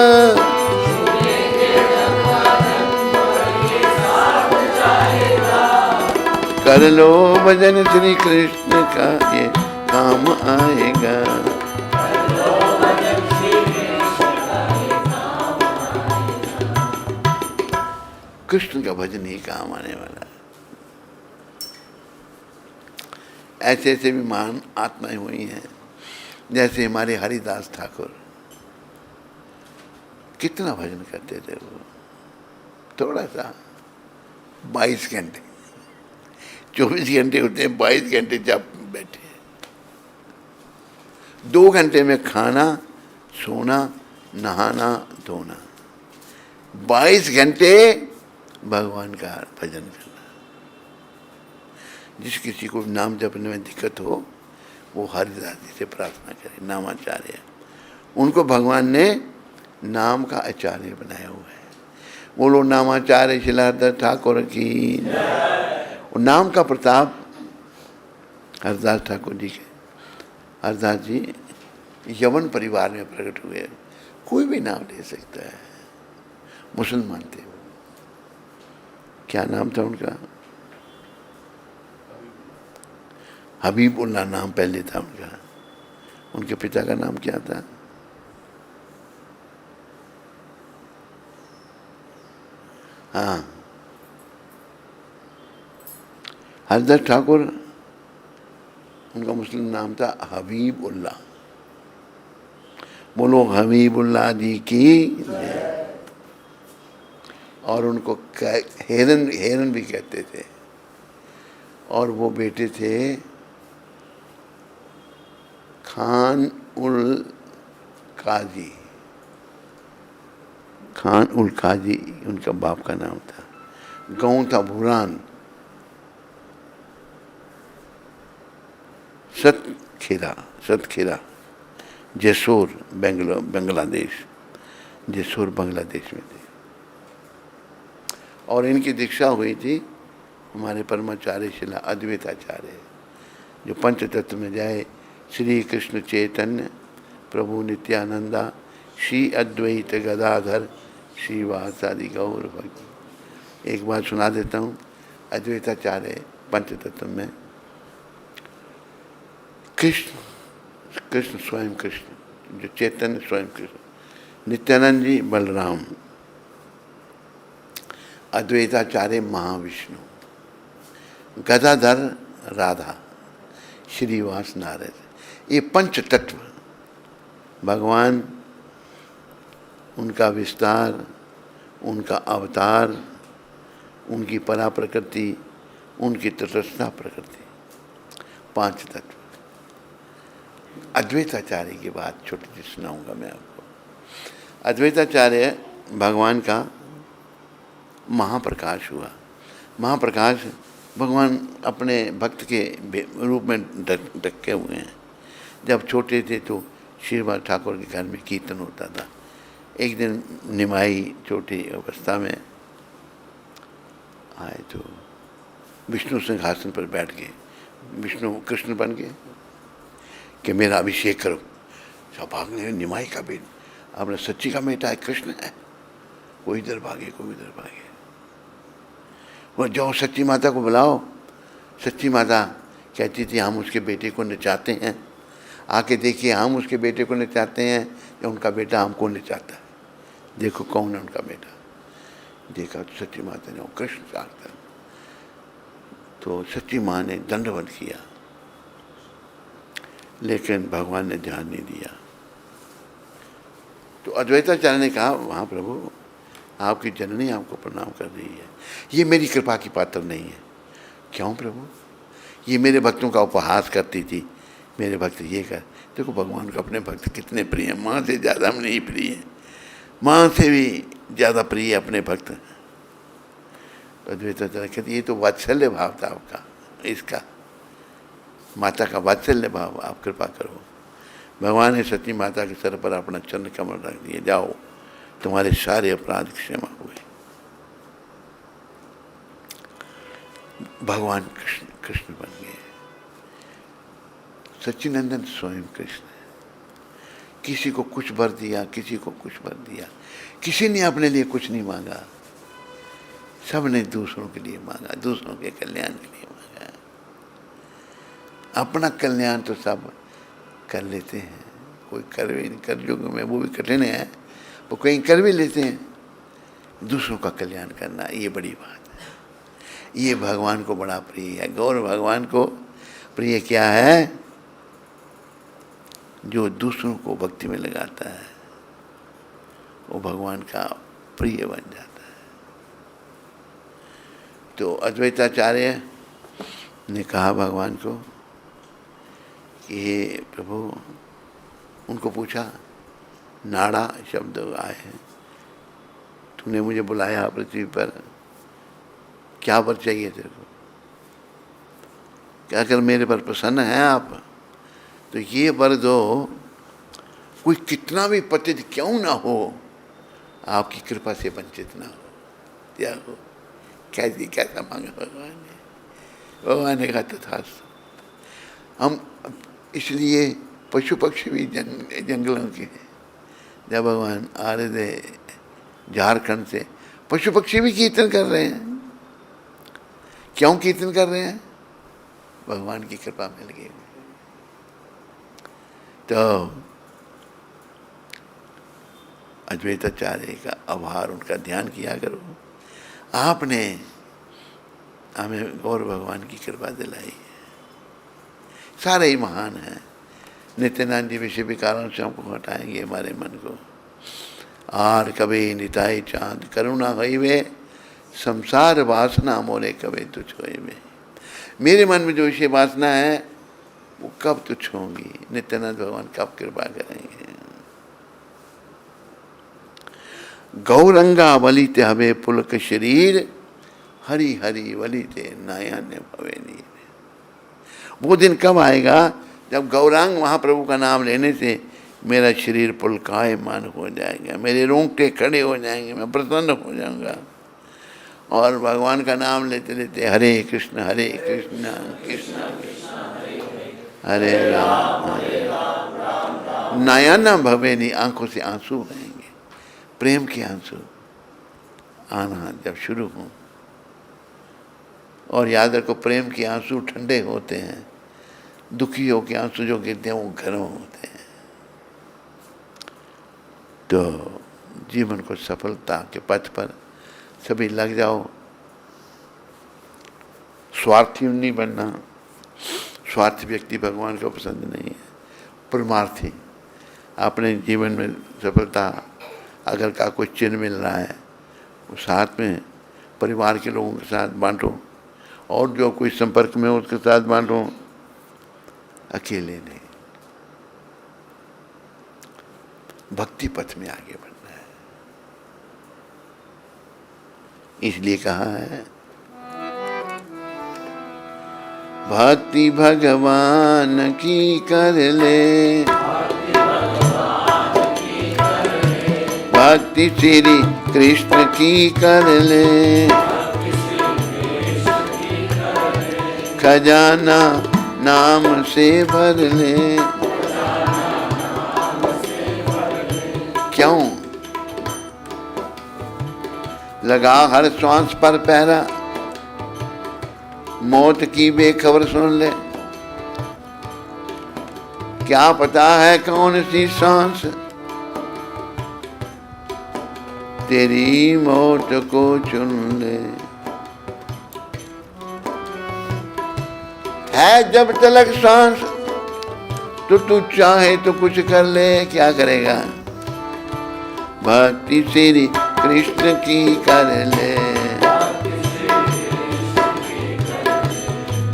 कर लो भजन श्री कृष्ण का ये काम आएगा। कृष्ण का भजन ही काम आने वाला है। ऐसे ऐसे भी महान आत्माएं हुई हैं, जैसे हमारे हरिदास ठाकुर। कितना भजन करते थे वो, थोड़ा सा 22 घंटे, 24 घंटे होते हैं, 22 घंटे जब बैठे। 2 घंटे में खाना, सोना, नहाना, धोना, 22 घंटे भगवान का भजन करना। जिस किसी को नाम जपने में दिक्कत हो वो हरिदास जी से प्रार्थना करे, नामाचार्य। उनको भगवान ने नाम का आचार्य बनाया हुआ है। बोलो नामाचार्य श्री हरिदास ठाकुर की। और नाम का प्रताप हरिदास ठाकुर जी के। हरिदास जी यवन परिवार में प्रकट हुए। कोई भी नाम ले सकता है, मुसलमान थे वो। क्या नाम था उनका? हबीबुल्लाह नाम पहले था उनका। उनके पिता का नाम क्या था? हाँ, हरिदास ठाकुर, उनका मुस्लिम नाम था हबीबुल्लाह। बोलो हबीबुल्लाह जी की। और उनको हेरन भी कहते थे। और वो बेटे थे खान उल काजी। खान उल काजी उनका बाप का नाम था। गांव था भूरान, सतखेरा, जैसोर, बांग्लादेश। जैसोर बांग्लादेश में थे। और इनकी दीक्षा हुई थी हमारे परमाचार्य शिला अद्वैताचार्य, जो पंच तत्व में जाए। श्री कृष्ण चैतन्य प्रभु नित्यानंदा श्री अद्वैत गदाधर श्रीवासादि गौर भक्त। एक बार सुना देता हूँ। अद्वैताचार्य पंच तत्व में कृष्ण स्वयं कृष्ण, जो चैतन्य स्वयं कृष्ण, नित्यानंद जी बलराम, अद्वैताचार्य महाविष्णु, गदाधर राधा, श्रीवास नारद। ये पंच तत्व भगवान, उनका विस्तार, उनका अवतार, उनकी परा प्रकृति, उनकी तटस्था प्रकृति, 5 तत्व। अद्वैताचार्य की बात छोटी सी सुनाऊंगा मैं आपको। अद्वैताचार्य भगवान का महाप्रकाश हुआ। महाप्रकाश भगवान अपने भक्त के रूप में ढके हुए हैं। जब छोटे थे तो श्रीवास ठाकुर के घर में कीर्तन होता था। एक दिन निमाई छोटी अवस्था में आए तो विष्णु सिंहासन पर बैठ गए। विष्णु कृष्ण बन गए कि मेरा अभिषेक करो। सब भागने, निमाई का भी आपने सच्ची का बेटा है, कृष्ण है। कोई इधर भागे, कोई इधर भागे। वो जाओ सच्ची माता को बुलाओ। सच्ची माता कहती थी हम उसके बेटे को नचाते हैं, आके देखिए हम उसके बेटे को नचाते हैं या उनका बेटा हमको नचाता है। देखो कौन है उनका बेटा। देखा तो सच्ची माता ने कृष्ण चाहता, तो सच्ची माँ ने दंडवत किया, लेकिन भगवान ने ध्यान नहीं दिया। तो अद्वैताचार्य ने कहा, वहाँ प्रभु आपकी जननी आपको प्रणाम कर रही है, ये मेरी कृपा की पात्र नहीं है। क्यों प्रभु? ये मेरे भक्तों का उपहास करती थी, मेरे भक्त ये कर। देखो भगवान को अपने भक्त कितने प्रिय हैं, माँ से ज़्यादा हम नहीं प्रिय हैं, माँ से भी ज़्यादा प्रिय अपने भक्त। तो अद्वैताचार्य कहते ये तो वात्सल्य भाव था आपका, इसका माता का वात्सल्य भाव, आप कृपा करो। भगवान ने सती माता के सर पर अपना चरण कमल रख दिए, जाओ तुम्हारे सारे अपराध क्षमा हुए। भगवान कृष्ण कृष्ण बन गए। सच्चिनंदन स्वयं कृष्ण है। किसी को कुछ वर दिया, किसी को कुछ वर दिया, किसी ने अपने लिए कुछ नहीं मांगा, सब ने दूसरों के लिए मांगा, दूसरों के कल्याण के लिए मांगा। अपना कल्याण तो सब कर लेते हैं, कोई कर भी नहीं, कर जो में वो भी कठिन है, वो कहीं कर भी लेते हैं। दूसरों का कल्याण करना ये बड़ी बात है, ये भगवान को बड़ा प्रिय है। गौर भगवान को प्रिय क्या है? जो दूसरों को भक्ति में लगाता है वो भगवान का प्रिय बन जाता है। तो अद्वैताचार्य ने कहा भगवान को कि हे प्रभु, उनको पूछा, नाड़ा शब्द आए हैं, तूने मुझे बुलाया पृथ्वी पर, क्या वर चाहिए तेरे को? क्या अगर मेरे पर प्रसन्न हैं आप तो ये वर दो, कोई कितना भी पतित क्यों ना हो, आपकी कृपा से वंचित ना हो। क्या हो, कैसा मांगा भगवान ने? भगवान ने कहा तथास्तु। हम इसलिए पशु पक्षी भी जंगलों के हैं। जब भगवान आ रहे थे झारखंड से, पशु पक्षी भी कीर्तन कर रहे हैं। क्यों कीर्तन कर रहे हैं? भगवान की कृपा मिल गई। तो अद्वैताचार्य का आभार, उनका ध्यान किया करो। आपने हमें गौर भगवान की कृपा दिलाई है। सारे ही महान हैं। नित्यानंद जी विषय विकारों से हमको हटाएंगे हमारे मन को। आर कभी निताई चांद करुणा हई वे, संसार वासना मोरे कभी तुझ होई वे। मेरे मन में जो विषय वासना है वो कब तुच्छ होंगी? नित्यानंद भगवान कब कृपा करेंगे? गौरंगा वलिते हवे पुलक शरीर, हरि हरि वलिते नायान्य भवे नीर। वो दिन कब आएगा जब गौरांग महाप्रभु का नाम लेने से मेरा शरीर पुलकायमान हो जाएगा, मेरे रोंगटे खड़े हो जाएंगे, मैं प्रसन्न हो जाऊंगा। और भगवान का नाम लेते लेते हरे कृष्ण कृष्ण कृष्ण हरे राम नयन भवेनी, आंखों से आंसू बहेंगे, प्रेम के आंसू आना जब शुरू हों। और याद रखो, प्रेम के आंसू ठंडे होते हैं, दुखियों के आंसू जो गिरते हैं वो गर्म होते हैं। तो जीवन को सफलता के पथ पर सभी लग जाओ। स्वार्थी नहीं बनना। स्वार्थी व्यक्ति भगवान को पसंद नहीं है। परमार्थी, अपने जीवन में सफलता अगर का कोई चिन्ह मिल रहा है वो साथ में परिवार के लोगों के साथ बांटो, और जो कोई संपर्क में हो उसके साथ बांटो, अकेले नहीं। भक्ति पथ में आगे बढ़ना है। इसलिए कहा है भक्ति भगवान की कर ले, भक्ति श्री कृष्ण की कर ले, खजाना नाम से भर ले। क्यों? लगा हर श्वास पर पहरा, मौत की बेखबर सुन ले। क्या पता है कौन सी सांस तेरी मौत को चुन ले। है जब तलक सांस तो तू चाहे तो कुछ कर ले, क्या करेगा? भक्ति श्री कृष्ण की कर ले,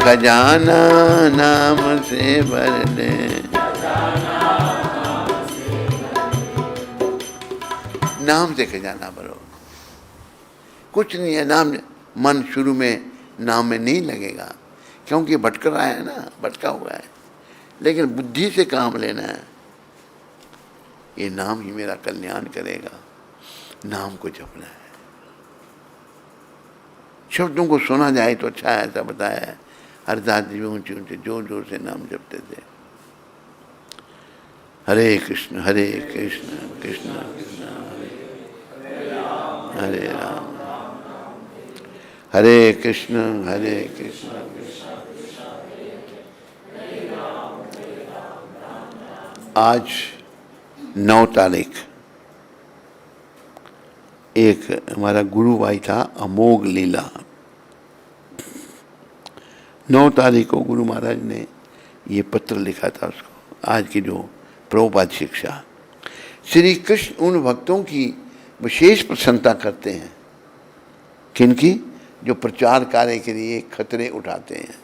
खजाना नाम से भर ले। नाम से खजाना भरो, कुछ नहीं है। नाम मन शुरू में नाम में नहीं लगेगा, क्योंकि भटक रहा है ना, भटका हुआ है। लेकिन बुद्धि से काम लेना है, ये नाम ही मेरा कल्याण करेगा। नाम को जपना है। शब्दों को सुना जाए तो अच्छा है, ऐसा बताया है। हरदास जी ऊंचे ऊंचे जोर जोर से नाम जपते थे। हरे कृष्ण कृष्ण कृष्ण हरे राम, हरे कृष्ण कृष्ण। आज 9 तारीख एक हमारा गुरु भाई था, अमोघ लीला। 9 तारीख को गुरु महाराज ने ये पत्र लिखा था उसको, आज की जो प्रभुपाद शिक्षा। श्री कृष्ण उन भक्तों की विशेष प्रसन्नता करते हैं, किनकी? जो प्रचार कार्य के लिए खतरे उठाते हैं।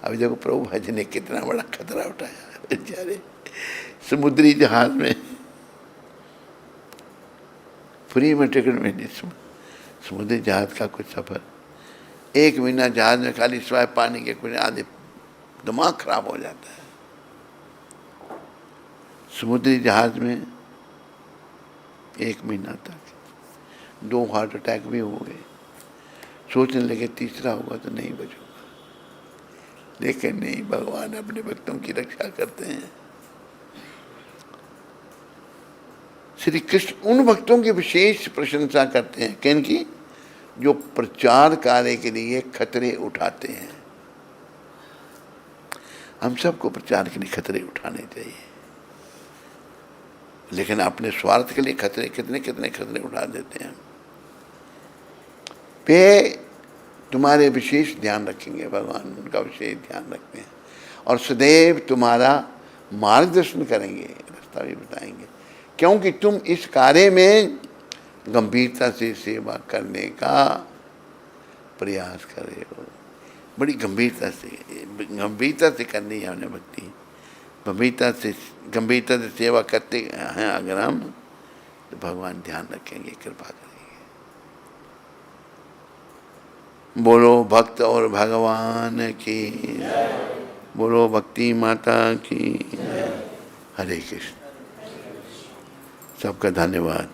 अभी देखो प्रभुपाद जी ने कितना बड़ा खतरा उठाया बेचारे, समुद्री जहाज में फ्री में टिकट मिली, समुद्री जहाज का कुछ सफर, 1 महीना जहाज में खाली सिवाय पानी के कुछ, आधे दिमाग खराब हो जाता है। समुद्री जहाज में 1 महीना तक 2 हार्ट अटैक भी हो गए। सोचने लगे तीसरा होगा तो नहीं बचूंगा, लेकिन नहीं, भगवान अपने भक्तों की रक्षा करते हैं। श्री कृष्ण उन भक्तों की विशेष प्रशंसा करते हैं, किनकी? जो प्रचार कार्य के लिए खतरे उठाते हैं। हम सबको प्रचार के लिए खतरे उठाने चाहिए, लेकिन अपने स्वार्थ के लिए खतरे, कितने कितने खतरे उठा देते हैं। पे तुम्हारे विशेष ध्यान रखेंगे, भगवान उनका विशेष ध्यान रखते हैं, और सदैव तुम्हारा मार्गदर्शन करेंगे, रास्ता भी बताएंगे, क्योंकि तुम इस कार्य में गंभीरता से सेवा करने का प्रयास कर रहे हो। बड़ी गंभीरता से करनी है हमने भक्ति, गंभीरता से सेवा करते हैं अगर हम, तो भगवान ध्यान रखेंगे, कृपा करेंगे। बोलो भक्त और भगवान की, बोलो भक्ति माता की। हरे कृष्ण। सबका धन्यवाद।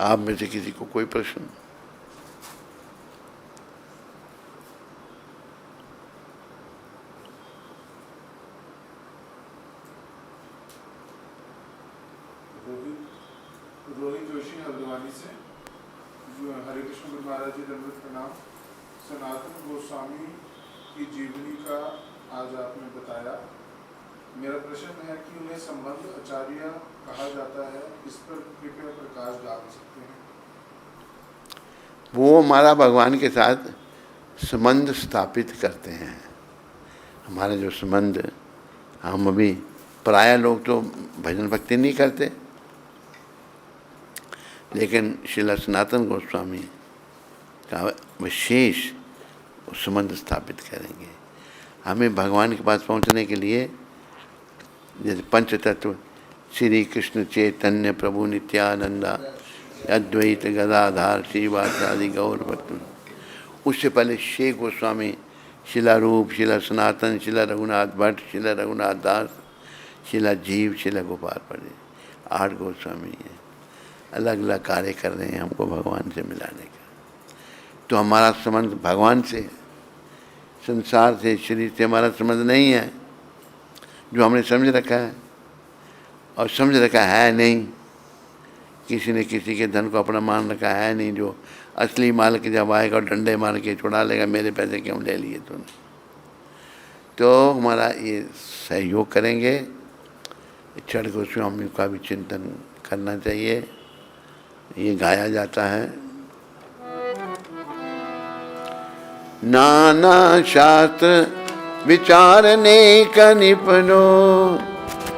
आप में से किसी को कोई प्रश्न? रोहित जोशी हल्द्वानी से। हरे कृष्ण गुरु महाराज जी दंडवत प्रणाम। सनातन गोस्वामी की जीवनी का आज आपने बताया। मेरा प्रश्न है कि उन्हें संबंध आचार्य कहा जाता है, इस पर कृपया प्रकाश डाल सकते हैं? वो हमारा भगवान के साथ संबंध स्थापित करते हैं। हमारा जो संबंध, हम अभी प्राय लोग तो भजन भक्ति नहीं करते, लेकिन श्रील सनातन गोस्वामी का विशेष संबंध स्थापित करेंगे। हमें भगवान के पास पहुंचने के लिए जैसे पंच तत्व श्री कृष्ण चैतन्य प्रभु नित्यानंदा अद्वैत गदाधार श्रीवासादि गौर भक्त, उससे पहले शेख गोस्वामी, शिला रूप, शिला सनातन, शिला रघुनाथ भट्ट, शिला रघुनाथ दास, शिला जीव, शिला गोपाल पंडित, 8 गोस्वामी हैं। अलग अलग कार्य कर रहे हैं हमको भगवान से मिलाने का। तो हमारा संबंध भगवान से, संसार से, शरीर से हमारा संबंध नहीं है, जो हमने समझ रखा है। और समझ रखा है नहीं, किसी ने किसी के धन को अपना मान रखा है नहीं, जो असली मालिक जब आएगा और डंडे मार के छुड़ा लेगा, मेरे पैसे क्यों ले लिए तूने। तो हमारा ये सहयोग करेंगे छठ गोस्वामी का भी चिंतन करना चाहिए। ये गाया जाता है, नाना शास्त्र विचारने का निपुणो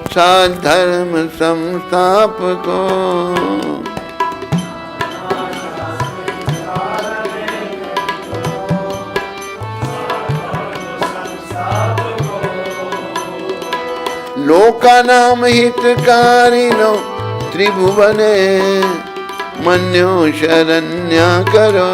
साधर्म संस्थापको। लोकानाम हितकारिणो त्रिभुवने मन्यो शरण्या करो।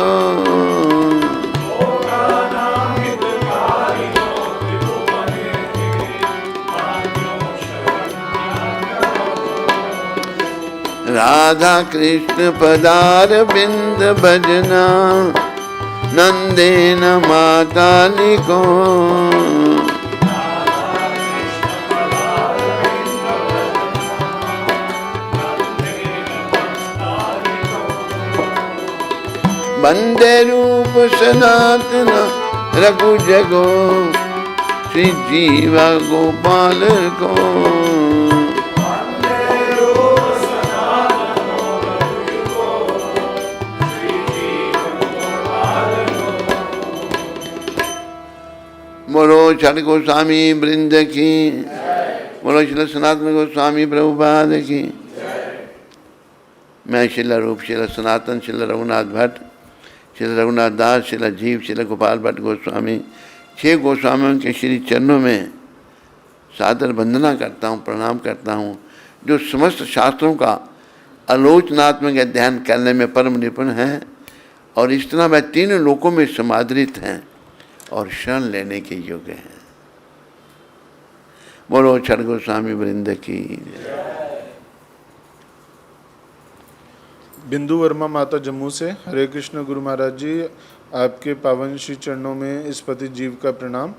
राधा कृष्ण पदार बिंद भजना नंदेन माता लिखो। वंदे रूप सनातन रघु जगो श्री जीवा गोपाल को। बोलो छठ गोस्वामी वृंद की, बोलो श्री सनातन गोस्वामी प्रभुपाद की। मैं शिला रूप, शिला सनातन, शिला रघुनाथ भट्ट, शिला रघुनाथ दास, शिला जीव, शिला गोपाल भट्ट गोस्वामी, 6 गोस्वामियों के श्री चरणों में सादर वंदना करता हूँ, प्रणाम करता हूँ, जो समस्त शास्त्रों का आलोचनात्मक अध्ययन करने में परम निपुण हैं और इस तरह वह 3 लोकों में समादृत हैं और शरण लेने के योग्य हैं। बोलो छठ गोस्वामी वृंद की। बिंदु वर्मा माता जम्मू से, हरे कृष्ण गुरु महाराज जी, आपके पावन श्री चरणों में इस पति जीव का प्रणाम।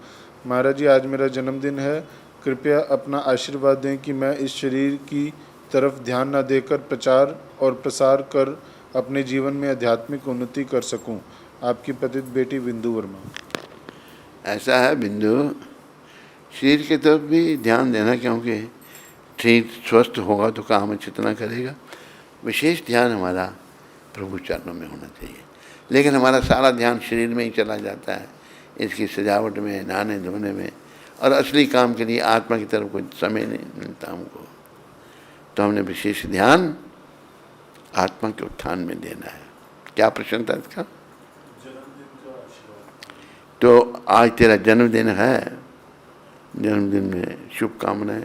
महाराज जी, आज मेरा जन्मदिन है, कृपया अपना आशीर्वाद दें कि मैं इस शरीर की तरफ ध्यान न देकर प्रचार और प्रसार कर अपने जीवन में आध्यात्मिक उन्नति कर सकूं। आपकी पतित बेटी बिंदु वर्मा। ऐसा है बिंदु, शरीर की तरफ भी ध्यान देना, क्योंकि ठीक स्वस्थ होगा तो काम अच्छी तरह करेगा। विशेष ध्यान हमारा प्रभु चरणों में होना चाहिए, लेकिन हमारा सारा ध्यान शरीर में ही चला जाता है, इसकी सजावट में, नहाने धोने में, और असली काम के लिए आत्मा की तरफ कोई समय नहीं मिलता हमको। तो हमने विशेष ध्यान आत्मा के उत्थान में देना है। क्या प्रश्न था इसका? तो आज तेरा जन्मदिन है, जन्मदिन में शुभकामनाएं।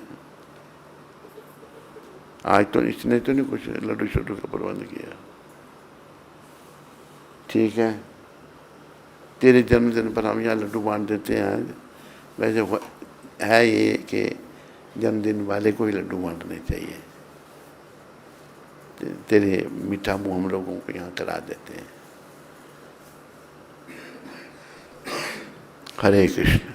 आज तो इसने तो नहीं कुछ लड्डू शड्डू का प्रबंध किया, ठीक है। तेरे जन्मदिन पर हम यहाँ लड्डू बांट देते हैं। आज वैसे है ये कि जन्मदिन वाले को ही लड्डू बांटने चाहिए। तेरे मीठा मुँह हम लोगों को यहाँ करा देते हैं। हरे कृष्ण।